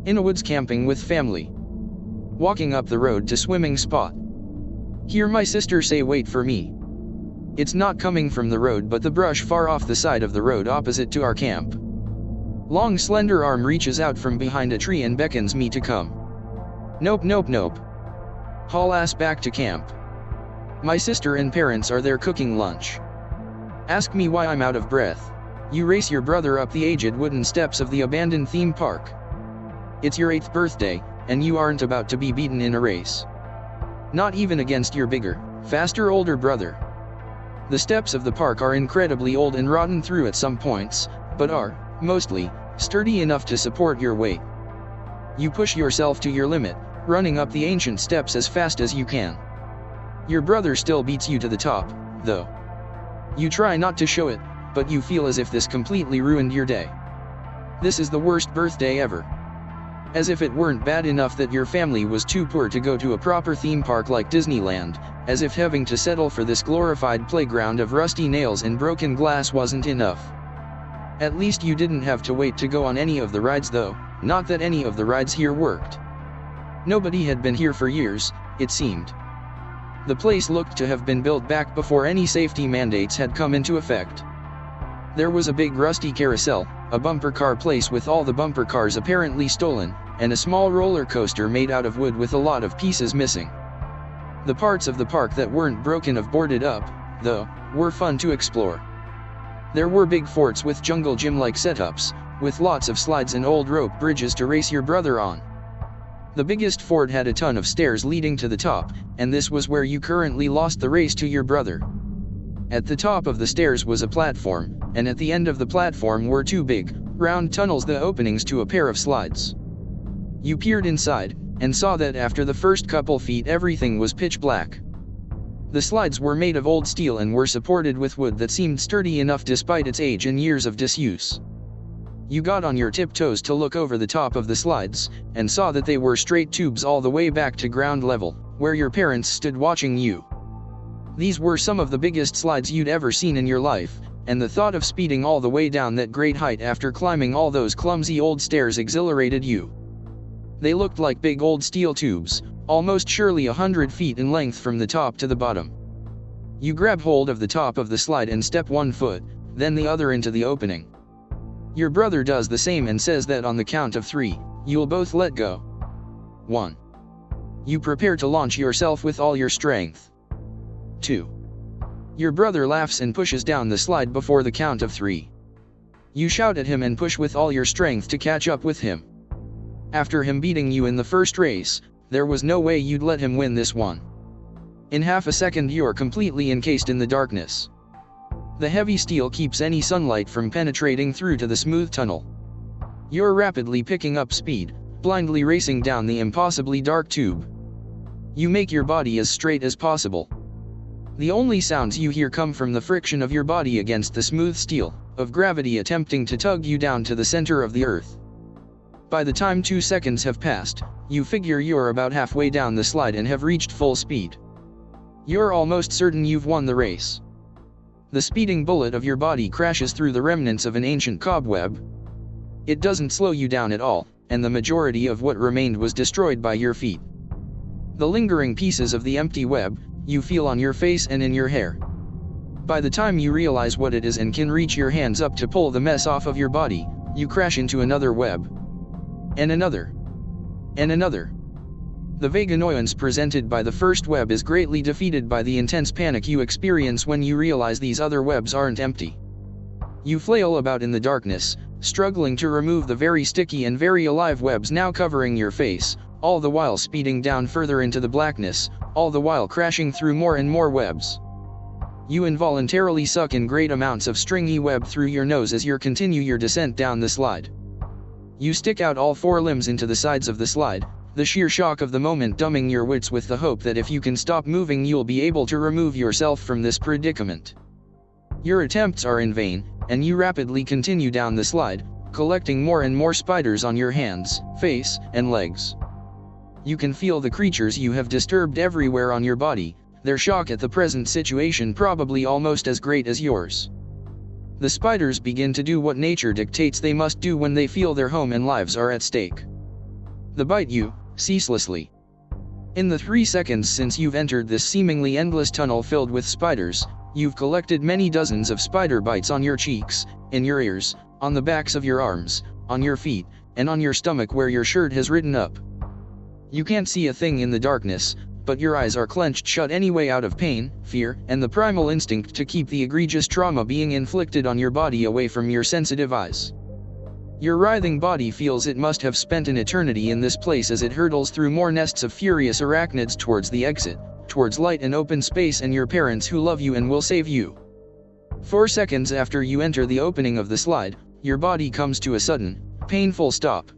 Innawoods camping with family. Walking up the road to swimming spot. Hear my sister say wait for me. It's not coming from the road but the brush far off the side of the road opposite to our camp. Long slender arm reaches out from behind a tree and beckons me to come. Nope nope nope. Haul ass back to camp. My sister and parents are there cooking lunch. Ask me why I'm out of breath. You race your brother up the aged wooden steps of the abandoned theme park. It's your 8th birthday, and you aren't about to be beaten in a race. Not even against your bigger, faster older brother. The steps of the park are incredibly old and rotten through at some points, but are, mostly, sturdy enough to support your weight. You push yourself to your limit, running up the ancient steps as fast as you can. Your brother still beats you to the top, though. You try not to show it, but you feel as if this completely ruined your day. This is the worst birthday ever. As if it weren't bad enough that your family was too poor to go to a proper theme park like Disneyland, as if having to settle for this glorified playground of rusty nails and broken glass wasn't enough. At least you didn't have to wait to go on any of the rides though, not that any of the rides here worked. Nobody had been here for years, it seemed. The place looked to have been built back before any safety mandates had come into effect. There was a big rusty carousel, a bumper car place with all the bumper cars apparently stolen, and a small roller coaster made out of wood with a lot of pieces missing. The parts of the park that weren't broken or boarded up, though, were fun to explore. There were big forts with jungle gym-like setups, with lots of slides and old rope bridges to race your brother on. The biggest fort had a ton of stairs leading to the top, and this was where you currently lost the race to your brother. At the top of the stairs was a platform, and at the end of the platform were 2 big, round tunnels, the openings to a pair of slides. You peered inside, and saw that after the first couple feet everything was pitch black. The slides were made of old steel and were supported with wood that seemed sturdy enough despite its age and years of disuse. You got on your tiptoes to look over the top of the slides, and saw that they were straight tubes all the way back to ground level, where your parents stood watching you. These were some of the biggest slides you'd ever seen in your life, and the thought of speeding all the way down that great height after climbing all those clumsy old stairs exhilarated you. They looked like big old steel tubes, almost surely 100 feet in length from the top to the bottom. You grab hold of the top of the slide and step 1 foot, then the other into the opening. Your brother does the same and says that on the count of 3, you'll both let go. 1. You prepare to launch yourself with all your strength. 2. Your brother laughs and pushes down the slide before the count of 3. You shout at him and push with all your strength to catch up with him. After him beating you in the first race, there was no way you'd let him win this one. In half a second you're completely encased in the darkness. The heavy steel keeps any sunlight from penetrating through to the smooth tunnel. You're rapidly picking up speed, blindly racing down the impossibly dark tube. You make your body as straight as possible. The only sounds you hear come from the friction of your body against the smooth steel, of gravity attempting to tug you down to the center of the earth. By the time 2 seconds have passed, you figure you're about halfway down the slide and have reached full speed. You're almost certain you've won the race. The speeding bullet of your body crashes through the remnants of an ancient cobweb. It doesn't slow you down at all, and the majority of what remained was destroyed by your feet. The lingering pieces of the empty web, you feel on your face and in your hair. By the time you realize what it is and can reach your hands up to pull the mess off of your body, you crash into another web. And another. And another. The vague annoyance presented by the first web is greatly defeated by the intense panic you experience when you realize these other webs aren't empty. You flail about in the darkness, struggling to remove the very sticky and very alive webs now covering your face, all the while speeding down further into the blackness, all the while crashing through more and more webs. You involuntarily suck in great amounts of stringy web through your nose as you continue your descent down the slide. You stick out all 4 limbs into the sides of the slide, the sheer shock of the moment dumbing your wits with the hope that if you can stop moving you'll be able to remove yourself from this predicament. Your attempts are in vain, and you rapidly continue down the slide, collecting more and more spiders on your hands, face, and legs. You can feel the creatures you have disturbed everywhere on your body, their shock at the present situation probably almost as great as yours. The spiders begin to do what nature dictates they must do when they feel their home and lives are at stake. They bite you, ceaselessly. In the 3 seconds since you've entered this seemingly endless tunnel filled with spiders, you've collected many dozens of spider bites on your cheeks, in your ears, on the backs of your arms, on your feet, and on your stomach where your shirt has written up. You can't see a thing in the darkness, but your eyes are clenched shut anyway out of pain, fear, and the primal instinct to keep the egregious trauma being inflicted on your body away from your sensitive eyes. Your writhing body feels it must have spent an eternity in this place as it hurtles through more nests of furious arachnids towards the exit, towards light and open space and your parents who love you and will save you. 4 seconds after you enter the opening of the slide, your body comes to a sudden, painful stop.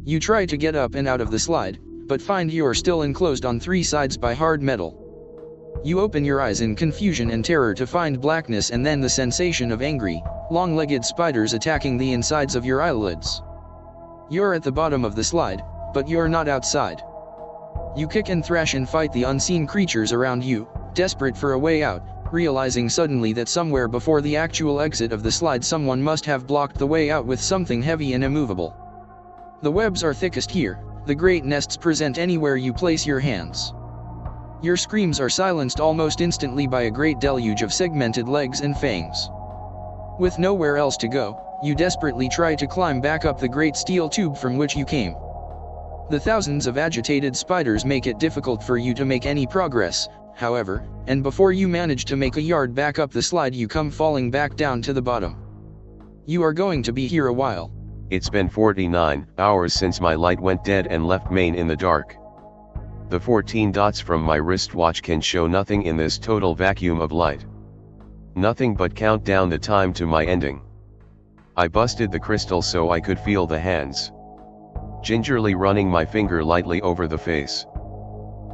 You try to get up and out of the slide, but find you're still enclosed on 3 sides by hard metal. You open your eyes in confusion and terror to find blackness and then the sensation of angry, long-legged spiders attacking the insides of your eyelids. You're at the bottom of the slide, but you're not outside. You kick and thrash and fight the unseen creatures around you, desperate for a way out, realizing suddenly that somewhere before the actual exit of the slide someone must have blocked the way out with something heavy and immovable. The webs are thickest here, the great nests present anywhere you place your hands. Your screams are silenced almost instantly by a great deluge of segmented legs and fangs. With nowhere else to go, you desperately try to climb back up the great steel tube from which you came. The thousands of agitated spiders make it difficult for you to make any progress, however, and before you manage to make a yard back up the slide you come falling back down to the bottom. You are going to be here a while. It's been 49 hours since my light went dead and left Maine in the dark. The 14 dots from my wristwatch can show nothing in this total vacuum of light. Nothing but count down the time to my ending. I busted the crystal so I could feel the hands. Gingerly running my finger lightly over the face.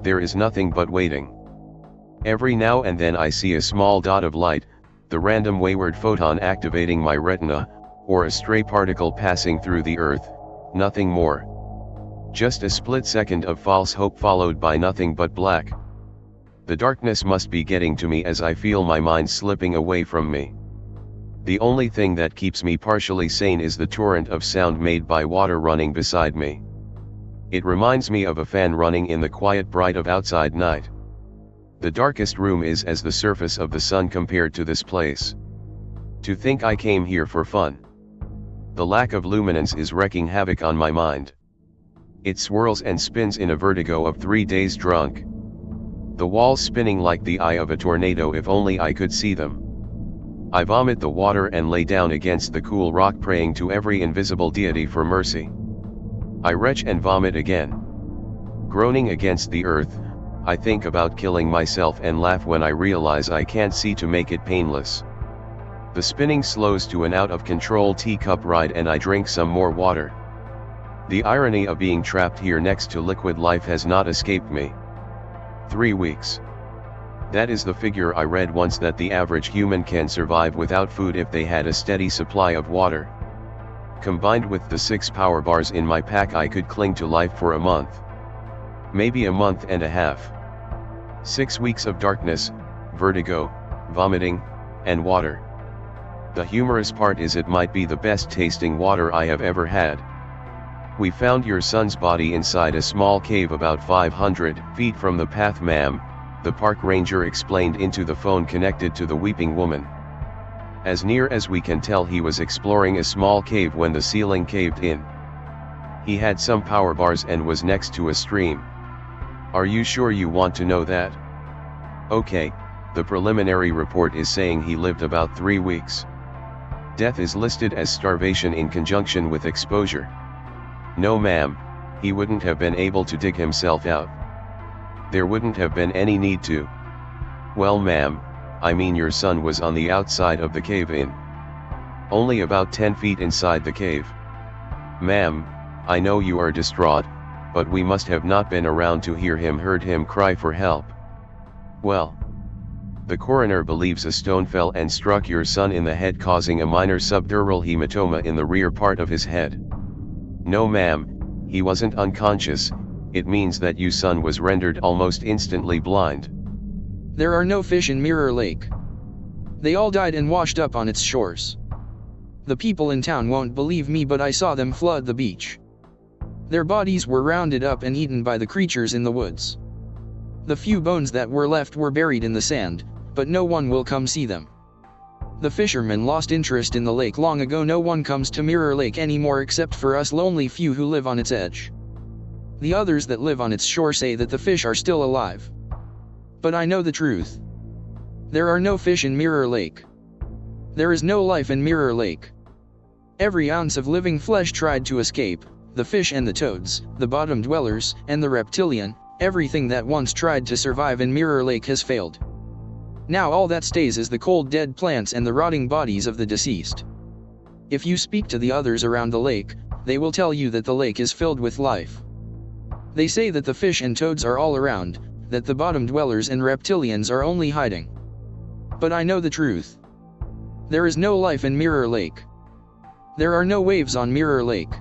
There is nothing but waiting. Every now and then I see a small dot of light, the random wayward photon activating my retina, or a stray particle passing through the earth, nothing more. Just a split second of false hope followed by nothing but black. The darkness must be getting to me as I feel my mind slipping away from me. The only thing that keeps me partially sane is the torrent of sound made by water running beside me. It reminds me of a fan running in the quiet bright of outside night. The darkest room is as the surface of the sun compared to this place. To think I came here for fun. The lack of luminance is wreaking havoc on my mind. It swirls and spins in a vertigo of 3 days drunk. The walls spinning like the eye of a tornado if only I could see them. I vomit the water and lay down against the cool rock praying to every invisible deity for mercy. I retch and vomit again. Groaning against the earth, I think about killing myself and laugh when I realize I can't see to make it painless. The spinning slows to an out-of-control teacup ride and I drink some more water. The irony of being trapped here next to liquid life has not escaped me. 3 weeks. That is the figure I read once, that the average human can survive without food if they had a steady supply of water. Combined with the 6 power bars in my pack, I could cling to life for a month. Maybe a month and a half. 6 weeks of darkness, vertigo, vomiting, and water. The humorous part is it might be the best tasting water I have ever had. We found your son's body inside a small cave about 500 feet from the path, ma'am, the park ranger explained into the phone connected to the weeping woman. As near as we can tell, he was exploring a small cave when the ceiling caved in. He had some power bars and was next to a stream. Are you sure you want to know that? Okay, the preliminary report is saying he lived about 3 weeks. Death is listed as starvation in conjunction with exposure. No ma'am, he wouldn't have been able to dig himself out. There wouldn't have been any need to. Well ma'am, I mean your son was on the outside of the cave-in. Only about 10 feet inside the cave. Ma'am, I know you are distraught, but we must have not been around to heard him cry for help. Well. The coroner believes a stone fell and struck your son in the head, causing a minor subdural hematoma in the rear part of his head. No ma'am, he wasn't unconscious, it means that your son was rendered almost instantly blind. There are no fish in Mirror Lake. They all died and washed up on its shores. The people in town won't believe me, but I saw them flood the beach. Their bodies were rounded up and eaten by the creatures in the woods. The few bones that were left were buried in the sand, but no one will come see them. The fishermen lost interest in the lake long ago. No one comes to Mirror Lake anymore except for us lonely few who live on its edge. The others that live on its shore say that the fish are still alive. But I know the truth. There are no fish in Mirror Lake. There is no life in Mirror Lake. Every ounce of living flesh tried to escape, the fish and the toads, the bottom dwellers, and the reptilian, everything that once tried to survive in Mirror Lake has failed. Now all that stays is the cold dead plants and the rotting bodies of the deceased. If you speak to the others around the lake, they will tell you that the lake is filled with life. They say that the fish and toads are all around, that the bottom dwellers and reptilians are only hiding. But I know the truth. There is no life in Mirror Lake. There are no waves on Mirror Lake.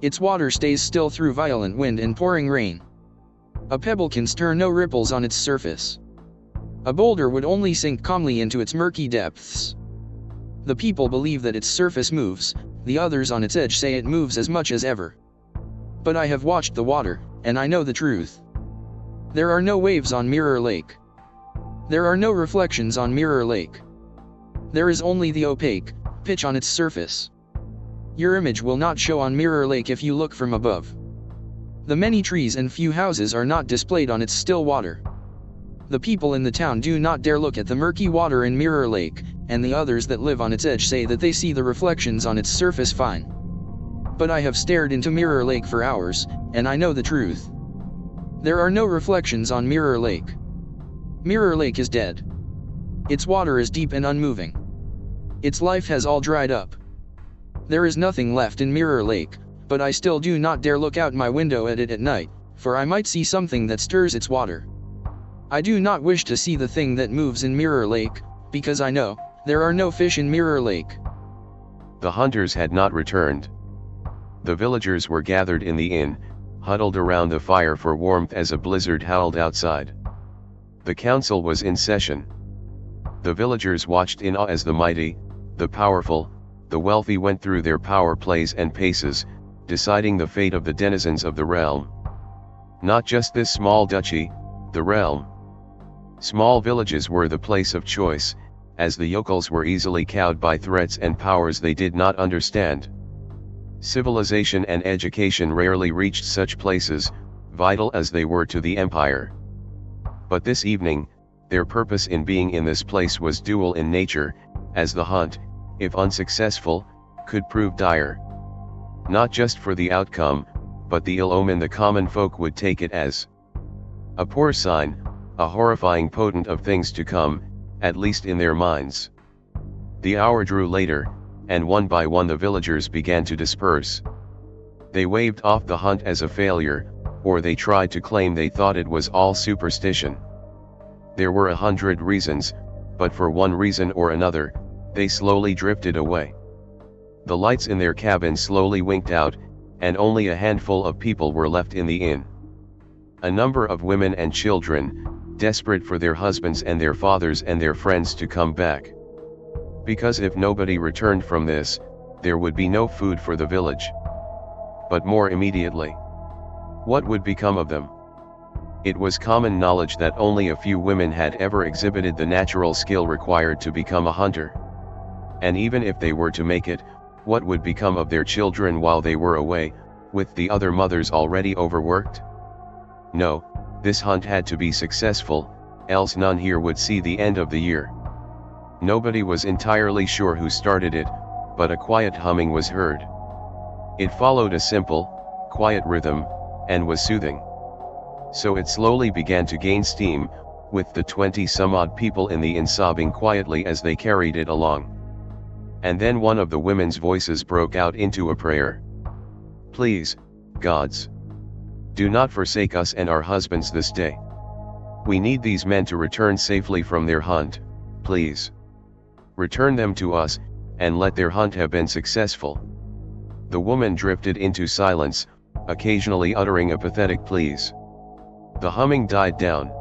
Its water stays still through violent wind and pouring rain. A pebble can stir no ripples on its surface. A boulder would only sink calmly into its murky depths. The people believe that its surface moves, the others on its edge say it moves as much as ever. But I have watched the water, and I know the truth. There are no waves on Mirror Lake. There are no reflections on Mirror Lake. There is only the opaque pitch on its surface. Your image will not show on Mirror Lake if you look from above. The many trees and few houses are not displayed on its still water. The people in the town do not dare look at the murky water in Mirror Lake, and the others that live on its edge say that they see the reflections on its surface fine. But I have stared into Mirror Lake for hours, and I know the truth. There are no reflections on Mirror Lake. Mirror Lake is dead. Its water is deep and unmoving. Its life has all dried up. There is nothing left in Mirror Lake, but I still do not dare look out my window at it at night, for I might see something that stirs its water. I do not wish to see the thing that moves in Mirror Lake, because I know there are no fish in Mirror Lake. The hunters had not returned. The villagers were gathered in the inn, huddled around the fire for warmth as a blizzard howled outside. The council was in session. The villagers watched in awe as the mighty, the powerful, the wealthy went through their power plays and paces, deciding the fate of the denizens of the realm. Not just this small duchy, the realm. Small villages were the place of choice, as the yokels were easily cowed by threats and powers they did not understand. Civilization and education rarely reached such places, vital as they were to the empire. But this evening, their purpose in being in this place was dual in nature, as the hunt, if unsuccessful, could prove dire. Not just for the outcome, but the ill omen the common folk would take it as. A poor sign, a horrifying portent of things to come, at least in their minds. The hour drew later, and one by one the villagers began to disperse. They waved off the hunt as a failure, or they tried to claim they thought it was all superstition. There were 100 reasons, but for one reason or another, they slowly drifted away. The lights in their cabins slowly winked out, and only a handful of people were left in the inn. A number of women and children, desperate for their husbands and their fathers and their friends to come back. Because if nobody returned from this, there would be no food for the village. But more immediately, what would become of them? It was common knowledge that only a few women had ever exhibited the natural skill required to become a hunter. And even if they were to make it, what would become of their children while they were away, with the other mothers already overworked? No, this hunt had to be successful, else none here would see the end of the year. Nobody was entirely sure who started it, but a quiet humming was heard. It followed a simple, quiet rhythm, and was soothing. So it slowly began to gain steam, with the 20-some-odd people in the inn sobbing quietly as they carried it along. And then one of the women's voices broke out into a prayer. Please, gods, do not forsake us and our husbands this day. We need these men to return safely from their hunt, please. Return them to us, and let their hunt have been successful. The woman drifted into silence, occasionally uttering a pathetic please. The humming died down,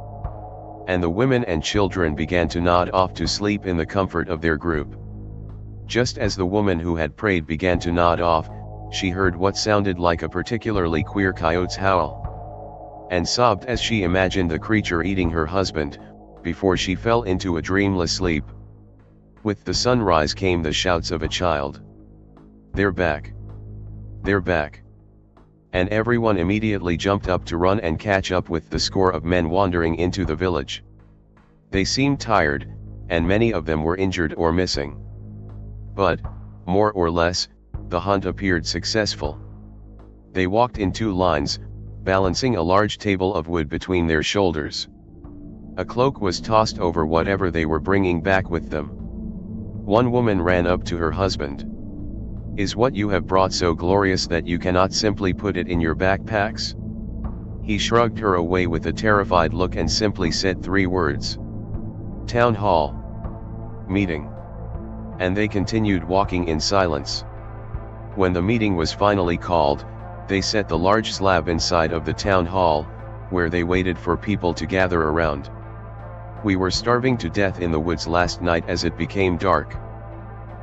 and the women and children began to nod off to sleep in the comfort of their group. Just as the woman who had prayed began to nod off, she heard what sounded like a particularly queer coyote's howl, and sobbed as she imagined the creature eating her husband, before she fell into a dreamless sleep. With the sunrise came the shouts of a child. "They're back! They're back!" And everyone immediately jumped up to run and catch up with the score of men wandering into the village. They seemed tired, and many of them were injured or missing. But, more or less, the hunt appeared successful. They walked in two lines, balancing a large table of wood between their shoulders. A cloak was tossed over whatever they were bringing back with them. One woman ran up to her husband. "Is what you have brought so glorious that you cannot simply put it in your backpacks?" He shrugged her away with a terrified look and simply said 3 words. "Town hall. Meeting." And they continued walking in silence. When the meeting was finally called, they set the large slab inside of the town hall, where they waited for people to gather around. We were starving to death in the woods last night as it became dark.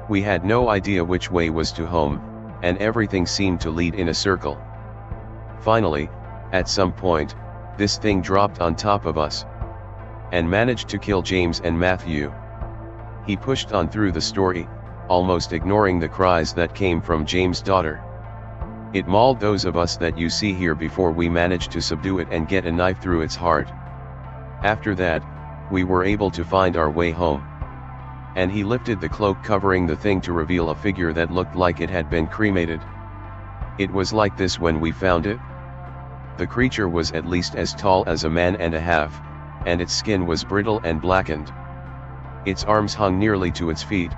We had no idea which way was to home, and everything seemed to lead in a circle. Finally, at some point, this thing dropped on top of us, and managed to kill James and Matthew. He pushed on through the story, almost ignoring the cries that came from James' daughter. It mauled those of us that you see here before we managed to subdue it and get a knife through its heart. After that, we were able to find our way home. And he lifted the cloak covering the thing to reveal a figure that looked like it had been cremated. It was like this when we found it. The creature was at least as tall as a man and a half, and its skin was brittle and blackened. Its arms hung nearly to its feet,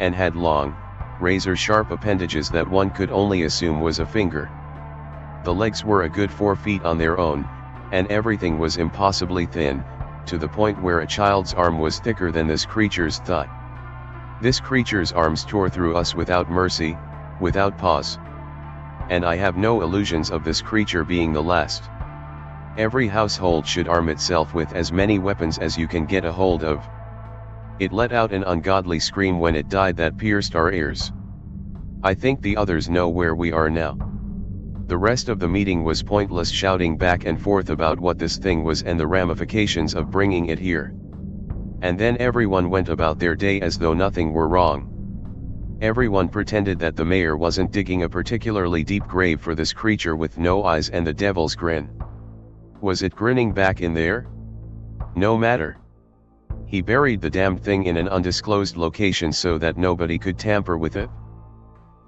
and had long, razor-sharp appendages that one could only assume was a finger. The legs were a good 4 feet on their own, and everything was impossibly thin, to the point where a child's arm was thicker than this creature's thigh. This creature's arms tore through us without mercy, without pause. And I have no illusions of this creature being the last. Every household should arm itself with as many weapons as you can get a hold of. It let out an ungodly scream when it died that pierced our ears. I think the others know where we are now. The rest of the meeting was pointless shouting back and forth about what this thing was and the ramifications of bringing it here. And then everyone went about their day as though nothing were wrong. Everyone pretended that the mayor wasn't digging a particularly deep grave for this creature with no eyes and the devil's grin. Was it grinning back in there? No matter. He buried the damned thing in an undisclosed location so that nobody could tamper with it.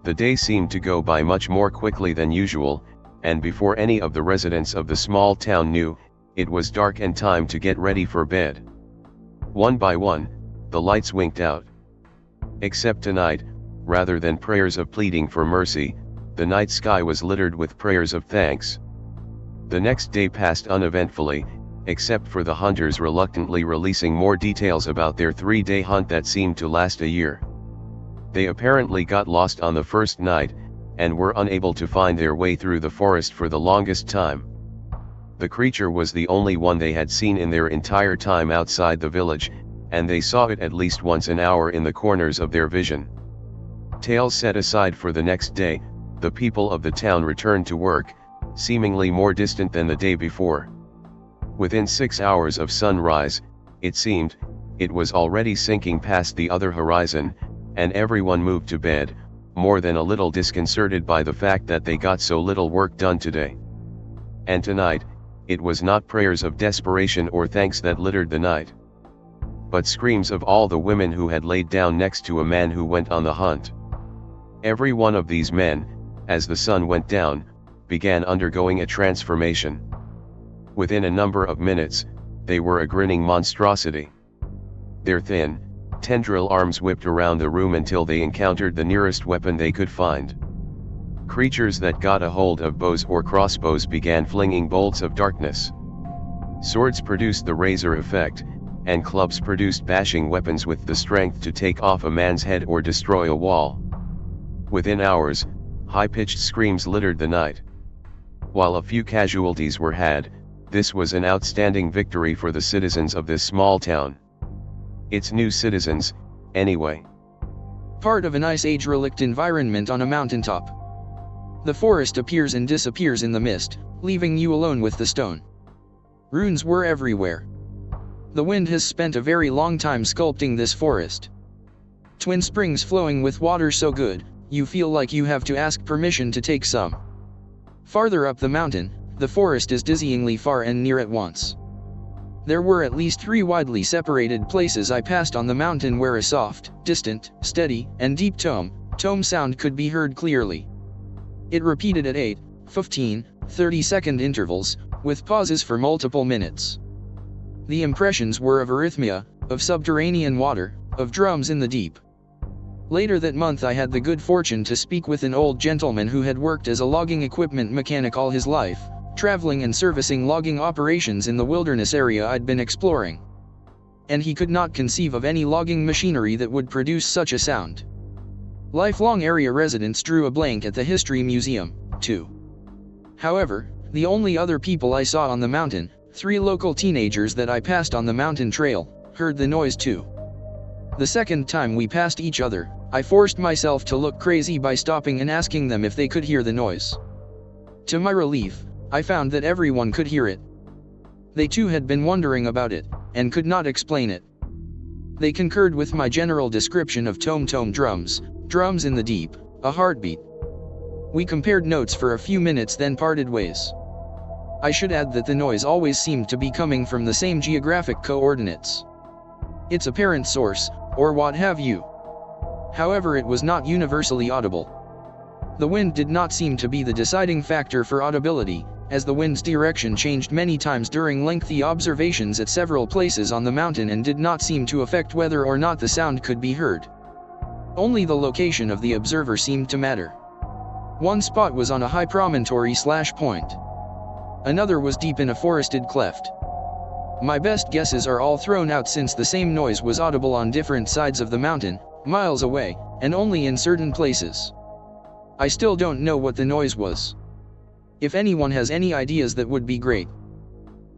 The day seemed to go by much more quickly than usual, and before any of the residents of the small town knew, it was dark and time to get ready for bed. One by one, the lights winked out. Except tonight, rather than prayers of pleading for mercy, the night sky was littered with prayers of thanks. The next day passed uneventfully, except for the hunters reluctantly releasing more details about their 3-day hunt that seemed to last a year. They apparently got lost on the first night, and were unable to find their way through the forest for the longest time. The creature was the only one they had seen in their entire time outside the village, and they saw it at least once an hour in the corners of their vision. Tales set aside for the next day, the people of the town returned to work, seemingly more distant than the day before. Within 6 hours of sunrise, it seemed, it was already sinking past the other horizon, and everyone moved to bed, more than a little disconcerted by the fact that they got so little work done today. And tonight, it was not prayers of desperation or thanks that littered the night, but screams of all the women who had laid down next to a man who went on the hunt. Every one of these men, as the sun went down, began undergoing a transformation. Within a number of minutes, they were a grinning monstrosity. Their thin, tendril arms whipped around the room until they encountered the nearest weapon they could find. Creatures that got a hold of bows or crossbows began flinging bolts of darkness. Swords produced the razor effect, and clubs produced bashing weapons with the strength to take off a man's head or destroy a wall. Within hours, high-pitched screams littered the night. While a few casualties were had, this was an outstanding victory for the citizens of this small town. Its new citizens, anyway. Part of a nice age relict environment on a mountaintop. The forest appears and disappears in the mist, leaving you alone with the stone. Runes were everywhere. The wind has spent a very long time sculpting this forest. Twin springs flowing with water so good, you feel like you have to ask permission to take some. Farther up the mountain, the forest is dizzyingly far and near at once. There were at least 3 widely separated places I passed on the mountain where a soft, distant, steady, and deep tome sound could be heard clearly. It repeated at 8, 15, 30-second intervals, with pauses for multiple minutes. The impressions were of arrhythmia, of subterranean water, of drums in the deep. Later that month I had the good fortune to speak with an old gentleman who had worked as a logging equipment mechanic all his life, traveling and servicing logging operations in the wilderness area I'd been exploring. And he could not conceive of any logging machinery that would produce such a sound. Lifelong area residents drew a blank at the History Museum, too. However, the only other people I saw on the mountain, 3 local teenagers that I passed on the mountain trail, heard the noise too. The second time we passed each other, I forced myself to look crazy by stopping and asking them if they could hear the noise. To my relief, I found that everyone could hear it. They too had been wondering about it, and could not explain it. They concurred with my general description of tome drums in the deep, a heartbeat. We compared notes for a few minutes then parted ways. I should add that the noise always seemed to be coming from the same geographic coordinates. Its apparent source, or what have you. However, it was not universally audible. The wind did not seem to be the deciding factor for audibility, as the wind's direction changed many times during lengthy observations at several places on the mountain and did not seem to affect whether or not the sound could be heard. Only the location of the observer seemed to matter. One spot was on a high promontory/point. Another was deep in a forested cleft. My best guesses are all thrown out since the same noise was audible on different sides of the mountain, miles away, and only in certain places. I still don't know what the noise was. If anyone has any ideas, that would be great.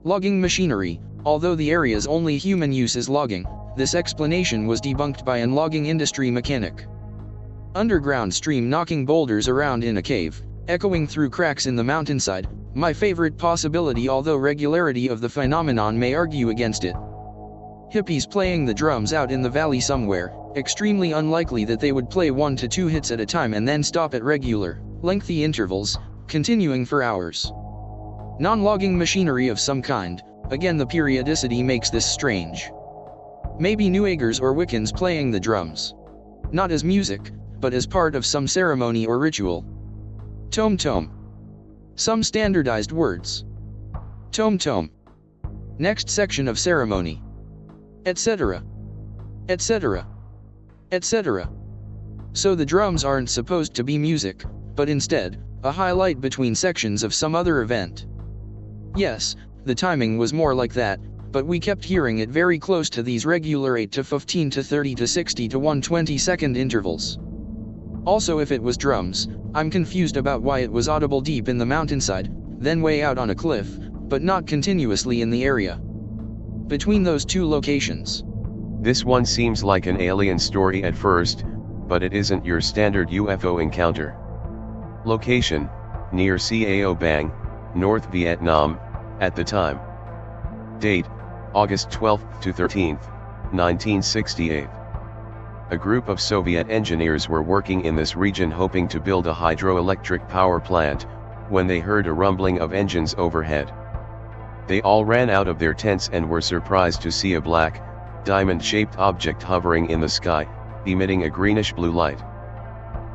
Logging machinery, although the area's only human use is logging, this explanation was debunked by an logging industry mechanic. Underground stream knocking boulders around in a cave, echoing through cracks in the mountainside, my favorite possibility, although regularity of the phenomenon may argue against it. Hippies playing the drums out in the valley somewhere, extremely unlikely that they would play 1 to 2 hits at a time and then stop at regular, lengthy intervals, continuing for hours. Non-logging machinery of some kind, again the periodicity makes this strange. Maybe Newagers or Wiccans playing the drums. Not as music, but as part of some ceremony or ritual. Tome. Some standardized words. Tome. Next section of ceremony. Etc. Etc. Etc. So the drums aren't supposed to be music, but instead, a highlight between sections of some other event. Yes, the timing was more like that, but we kept hearing it very close to these regular 8 to 15 to 30 to 60 to 120-second intervals. Also, if it was drums, I'm confused about why it was audible deep in the mountainside, then way out on a cliff, but not continuously in the area between those 2 locations. This one seems like an alien story at first, but it isn't your standard UFO encounter. Location: near Cao Bang, North Vietnam, at the time. Date: August 12 to 13, 1968. A group of Soviet engineers were working in this region hoping to build a hydroelectric power plant, when they heard a rumbling of engines overhead. They all ran out of their tents and were surprised to see a black, diamond-shaped object hovering in the sky, emitting a greenish-blue light.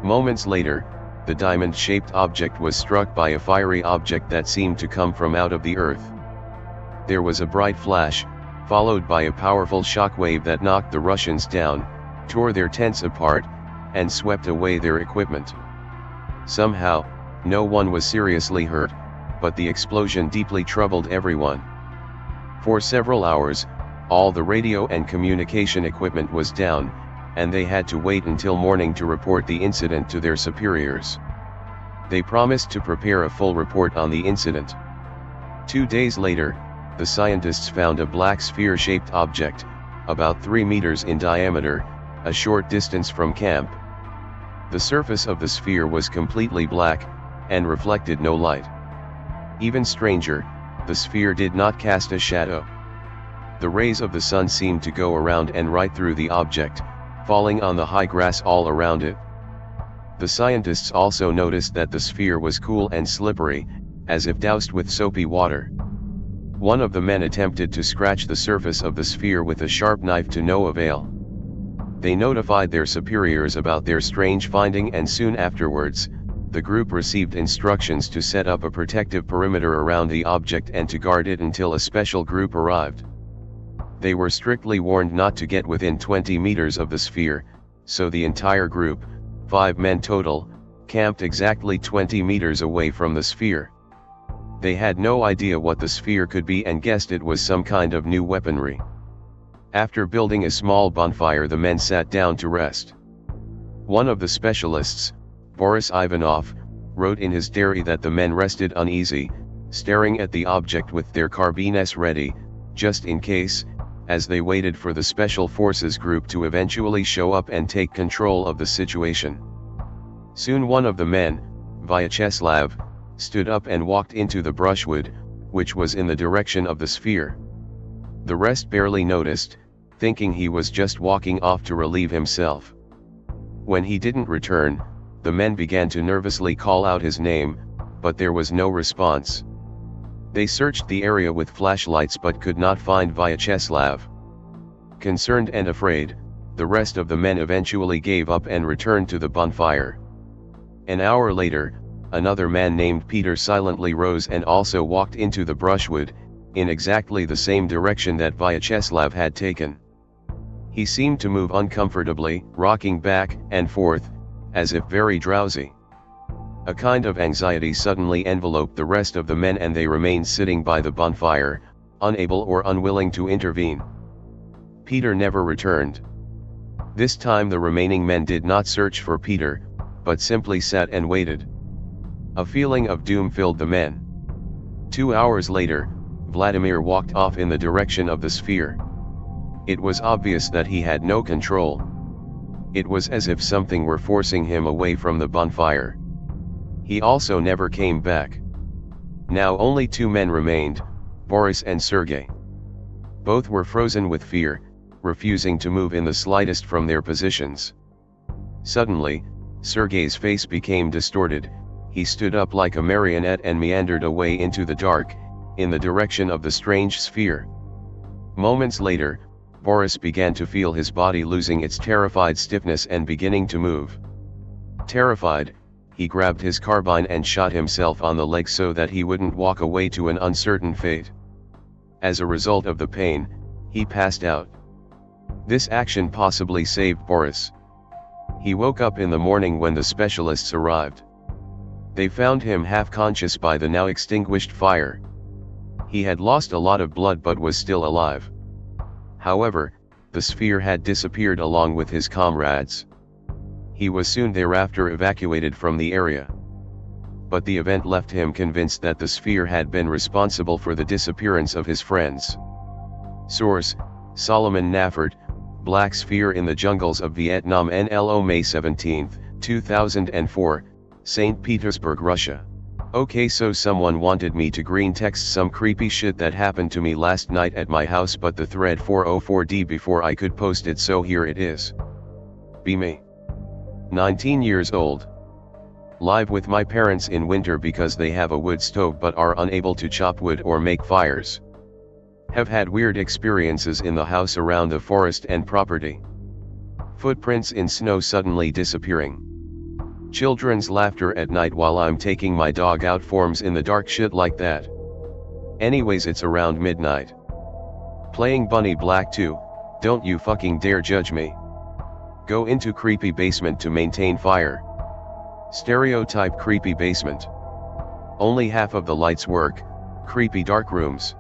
Moments later, the diamond-shaped object was struck by a fiery object that seemed to come from out of the earth. There was a bright flash, followed by a powerful shockwave that knocked the Russians down, tore their tents apart, and swept away their equipment. Somehow, no one was seriously hurt, but the explosion deeply troubled everyone. For several hours, all the radio and communication equipment was down, and they had to wait until morning to report the incident to their superiors. They promised to prepare a full report on the incident. 2 days later, the scientists found a black sphere-shaped object, about 3 meters in diameter, a short distance from camp. The surface of the sphere was completely black, and reflected no light. Even stranger, the sphere did not cast a shadow. The rays of the sun seemed to go around and right through the object, falling on the high grass all around it. The scientists also noticed that the sphere was cool and slippery, as if doused with soapy water. One of the men attempted to scratch the surface of the sphere with a sharp knife to no avail. They notified their superiors about their strange finding, and soon afterwards, the group received instructions to set up a protective perimeter around the object and to guard it until a special group arrived. They were strictly warned not to get within 20 meters of the sphere, so the entire group, 5 men total, camped exactly 20 meters away from the sphere. They had no idea what the sphere could be and guessed it was some kind of new weaponry. After building a small bonfire, the men sat down to rest. One of the specialists, Boris Ivanov, wrote in his diary that the men rested uneasy, staring at the object with their carbines ready, just in case, as they waited for the Special Forces group to eventually show up and take control of the situation. Soon one of the men, Vyacheslav, stood up and walked into the brushwood, which was in the direction of the sphere. The rest barely noticed, thinking he was just walking off to relieve himself. When he didn't return, the men began to nervously call out his name, but there was no response. They searched the area with flashlights but could not find Vyacheslav. Concerned and afraid, the rest of the men eventually gave up and returned to the bonfire. An hour later, another man named Peter silently rose and also walked into the brushwood, in exactly the same direction that Vyacheslav had taken. He seemed to move uncomfortably, rocking back and forth, as if very drowsy. A kind of anxiety suddenly enveloped the rest of the men and they remained sitting by the bonfire, unable or unwilling to intervene. Peter never returned. This time the remaining men did not search for Peter, but simply sat and waited. A feeling of doom filled the men. 2 hours later, Vladimir walked off in the direction of the sphere. It was obvious that he had no control. It was as if something were forcing him away from the bonfire. He also never came back. Now only 2 men remained, Boris and Sergei. Both were frozen with fear, refusing to move in the slightest from their positions. Suddenly, Sergei's face became distorted. He stood up like a marionette and meandered away into the dark, in the direction of the strange sphere. Moments later, Boris began to feel his body losing its terrified stiffness and beginning to move. Terrified, he grabbed his carbine and shot himself on the leg so that he wouldn't walk away to an uncertain fate. As a result of the pain, he passed out. This action possibly saved Boris. He woke up in the morning when the specialists arrived. They found him half conscious by the now extinguished fire. He had lost a lot of blood but was still alive. However, the sphere had disappeared along with his comrades. He was soon thereafter evacuated from the area. But the event left him convinced that the sphere had been responsible for the disappearance of his friends. Source: Solomon Nafford, Black Sphere in the Jungles of Vietnam, NLO, May 17, 2004, St. Petersburg, Russia. Okay, so someone wanted me to green text some creepy shit that happened to me last night at my house, but the thread 404D before I could post it, so here it is. Be me. 19 years old. Live with my parents in winter because they have a wood stove but are unable to chop wood or make fires. Have had weird experiences in the house around the forest and property. Footprints in snow suddenly disappearing. Children's laughter at night while I'm taking my dog out, forms in the dark, shit like that. Anyways, it's around midnight. Playing Bunny Black 2, don't you fucking dare judge me. Go into creepy basement to maintain fire. Stereotype creepy basement. Only half of the lights work, creepy dark rooms.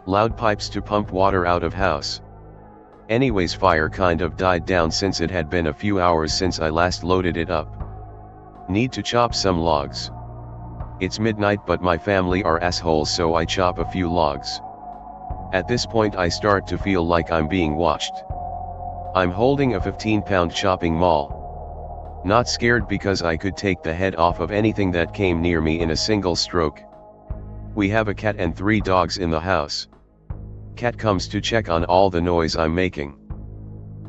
Loud pipes to pump water out of house. Anyways, fire kind of died down since it had been a few hours since I last loaded it up. Need to chop some logs. It's midnight but my family are assholes, so I chop a few logs. At this point I start to feel like I'm being watched. I'm holding a 15-pound chopping maul. Not scared because I could take the head off of anything that came near me in a single stroke. We have a cat and 3 dogs in the house. Cat comes to check on all the noise I'm making.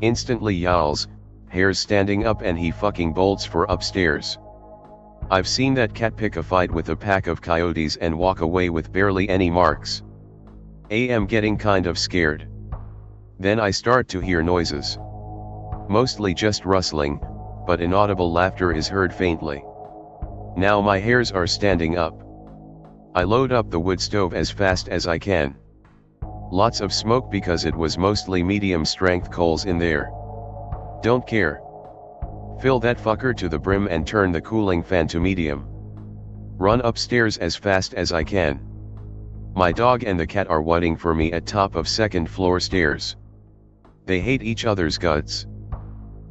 Instantly yowls, hairs standing up, and he fucking bolts for upstairs. I've seen that cat pick a fight with a pack of coyotes and walk away with barely any marks. I'm getting kind of scared. Then I start to hear noises. Mostly just rustling, but inaudible laughter is heard faintly. Now my hairs are standing up. I load up the wood stove as fast as I can. Lots of smoke because it was mostly medium strength coals in there. Don't care. Fill that fucker to the brim and turn the cooling fan to medium. Run upstairs as fast as I can. My dog and the cat are waiting for me at top of 2nd floor stairs. They hate each other's guts.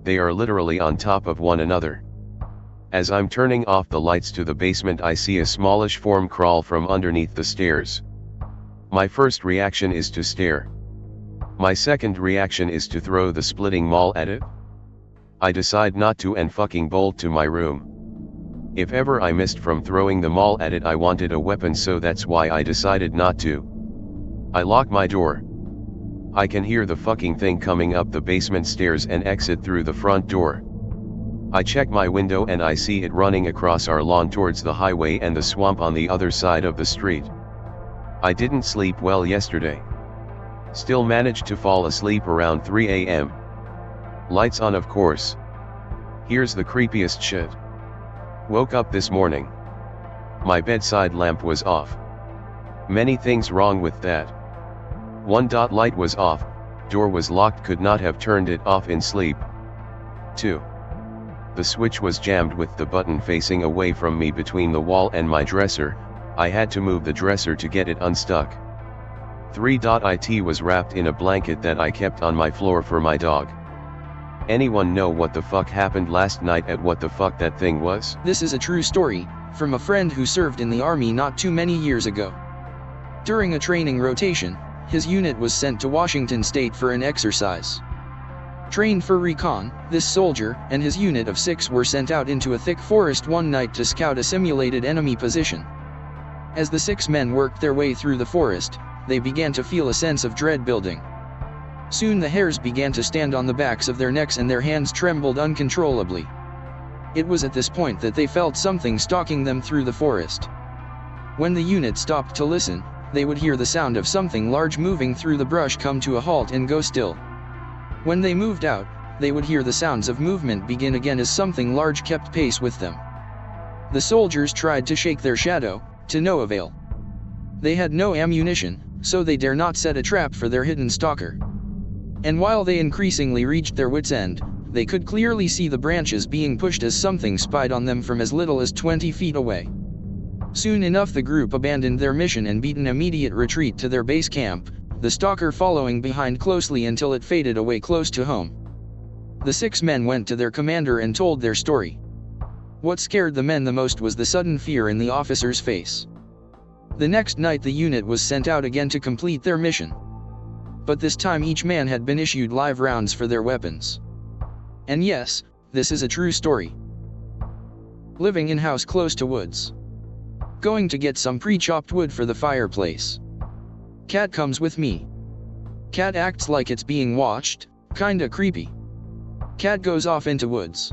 They are literally on top of one another. As I'm turning off the lights to the basement, I see a smallish form crawl from underneath the stairs. My first reaction is to stare. My second reaction is to throw the splitting maul at it. I decide not to and fucking bolt to my room. If ever I missed from throwing the maul at it, I wanted a weapon, so that's why I decided not to. I lock my door. I can hear the fucking thing coming up the basement stairs and exit through the front door. I check my window and I see it running across our lawn towards the highway and the swamp on the other side of the street. I didn't sleep well yesterday. Still managed to fall asleep around 3 a.m. Lights on, of course. Here's the creepiest shit. Woke up this morning. My bedside lamp was off. Many things wrong with that. 1. Light was off, door was locked, could not have turned it off in sleep. 2. The switch was jammed with the button facing away from me between the wall and my dresser. I had to move the dresser to get it unstuck. 3. It was wrapped in a blanket that I kept on my floor for my dog. Anyone know what the fuck happened last night at what the fuck that thing was? This is a true story, from a friend who served in the army not too many years ago. During a training rotation, his unit was sent to Washington State for an exercise. Trained for recon, this soldier and his unit of 6 were sent out into a thick forest one night to scout a simulated enemy position. As the 6 men worked their way through the forest, they began to feel a sense of dread building. Soon the hairs began to stand on the backs of their necks and their hands trembled uncontrollably. It was at this point that they felt something stalking them through the forest. When the unit stopped to listen, they would hear the sound of something large moving through the brush come to a halt and go still. When they moved out, they would hear the sounds of movement begin again as something large kept pace with them. The soldiers tried to shake their shadow, to no avail. They had no ammunition, so they dare not set a trap for their hidden stalker. And while they increasingly reached their wits' end, they could clearly see the branches being pushed as something spied on them from as little as 20 feet away. Soon enough the group abandoned their mission and beat an immediate retreat to their base camp, the stalker following behind closely until it faded away close to home. The 6 men went to their commander and told their story. What scared the men the most was the sudden fear in the officer's face. The next night the unit was sent out again to complete their mission. But this time each man had been issued live rounds for their weapons. And yes, this is a true story. Living in house close to woods. Going to get some pre-chopped wood for the fireplace. Cat comes with me. Cat acts like it's being watched, kinda creepy. Cat goes off into woods.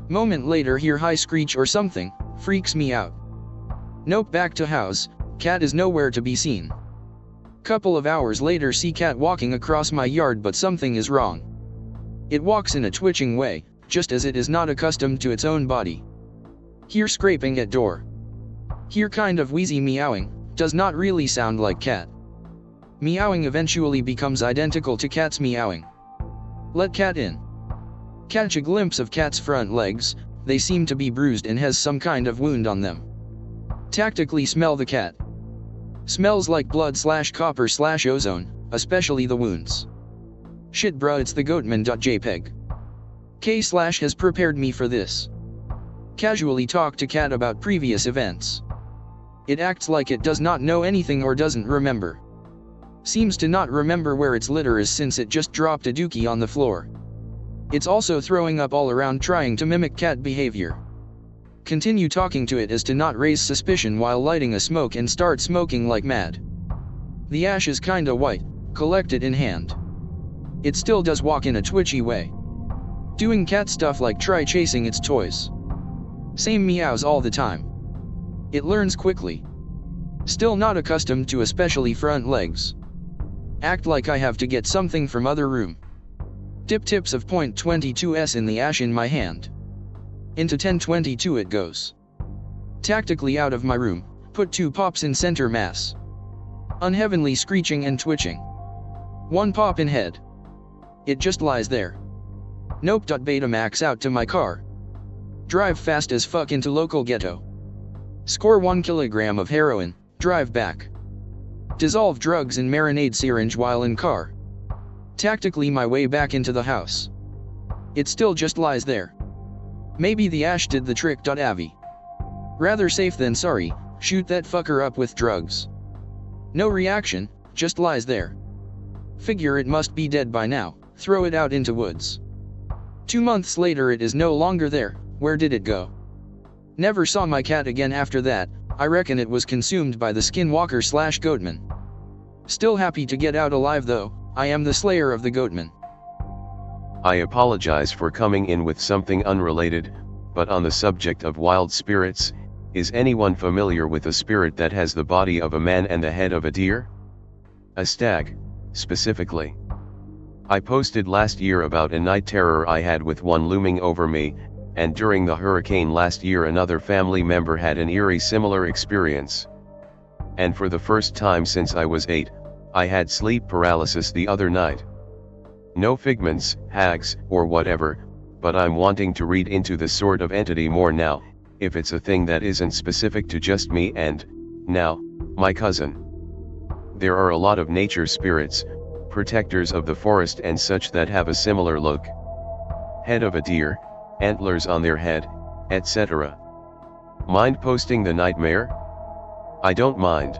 Moment later hear high screech or something, freaks me out. Nope, back to house, cat is nowhere to be seen. Couple of hours later see cat walking across my yard, but something is wrong. It walks in a twitching way, just as it is not accustomed to its own body. Hear scraping at door. Hear kind of wheezy meowing, does not really sound like cat. Meowing eventually becomes identical to cat's meowing. Let cat in. Catch a glimpse of cat's front legs, they seem to be bruised and has some kind of wound on them. Tactically smell the cat. Smells like blood/copper/ozone, especially the wounds. Shit bruh, it's the Goatman.jpg. K/ has prepared me for this. Casually talk to cat about previous events. It acts like it does not know anything or doesn't remember. Seems to not remember where its litter is since it just dropped a dookie on the floor. It's also throwing up all around, trying to mimic cat behavior. Continue talking to it as to not raise suspicion while lighting a smoke and start smoking like mad. The ash is kinda white, collect it in hand. It still does walk in a twitchy way. Doing cat stuff like try chasing its toys. Same meows all the time. It learns quickly. Still not accustomed to especially front legs. Act like I have to get something from other room. Dip tips of .22s in the ash in my hand. Into 1022 it goes. Tactically out of my room, put 2 pops in center mass. Unheavenly screeching and twitching. 1 pop in head. It just lies there. Nope. Betamax out to my car. Drive fast as fuck into local ghetto. Score 1 kilogram of heroin, drive back. Dissolve drugs in marinade syringe while in car. Tactically my way back into the house. It still just lies there. Maybe the ash did the trick. Avi. Rather safe than sorry, shoot that fucker up with drugs. No reaction, just lies there. Figure it must be dead by now, throw it out into woods. 2 months later it is no longer there, where did it go? Never saw my cat again after that, I reckon it was consumed by the skinwalker/Goatman. Still happy to get out alive though, I am the slayer of the Goatman. I apologize for coming in with something unrelated, but on the subject of wild spirits, is anyone familiar with a spirit that has the body of a man and the head of a deer? A stag, specifically. I posted last year about a night terror I had with one looming over me, and during the hurricane last year another family member had an eerie similar experience. And for the first time since I was 8, I had sleep paralysis the other night. No figments, hags, or whatever, but I'm wanting to read into this sort of entity more now, if it's a thing that isn't specific to just me and, now, my cousin. There are a lot of nature spirits, protectors of the forest and such that have a similar look. Head of a deer, antlers on their head, etc. Mind posting the nightmare? I don't mind.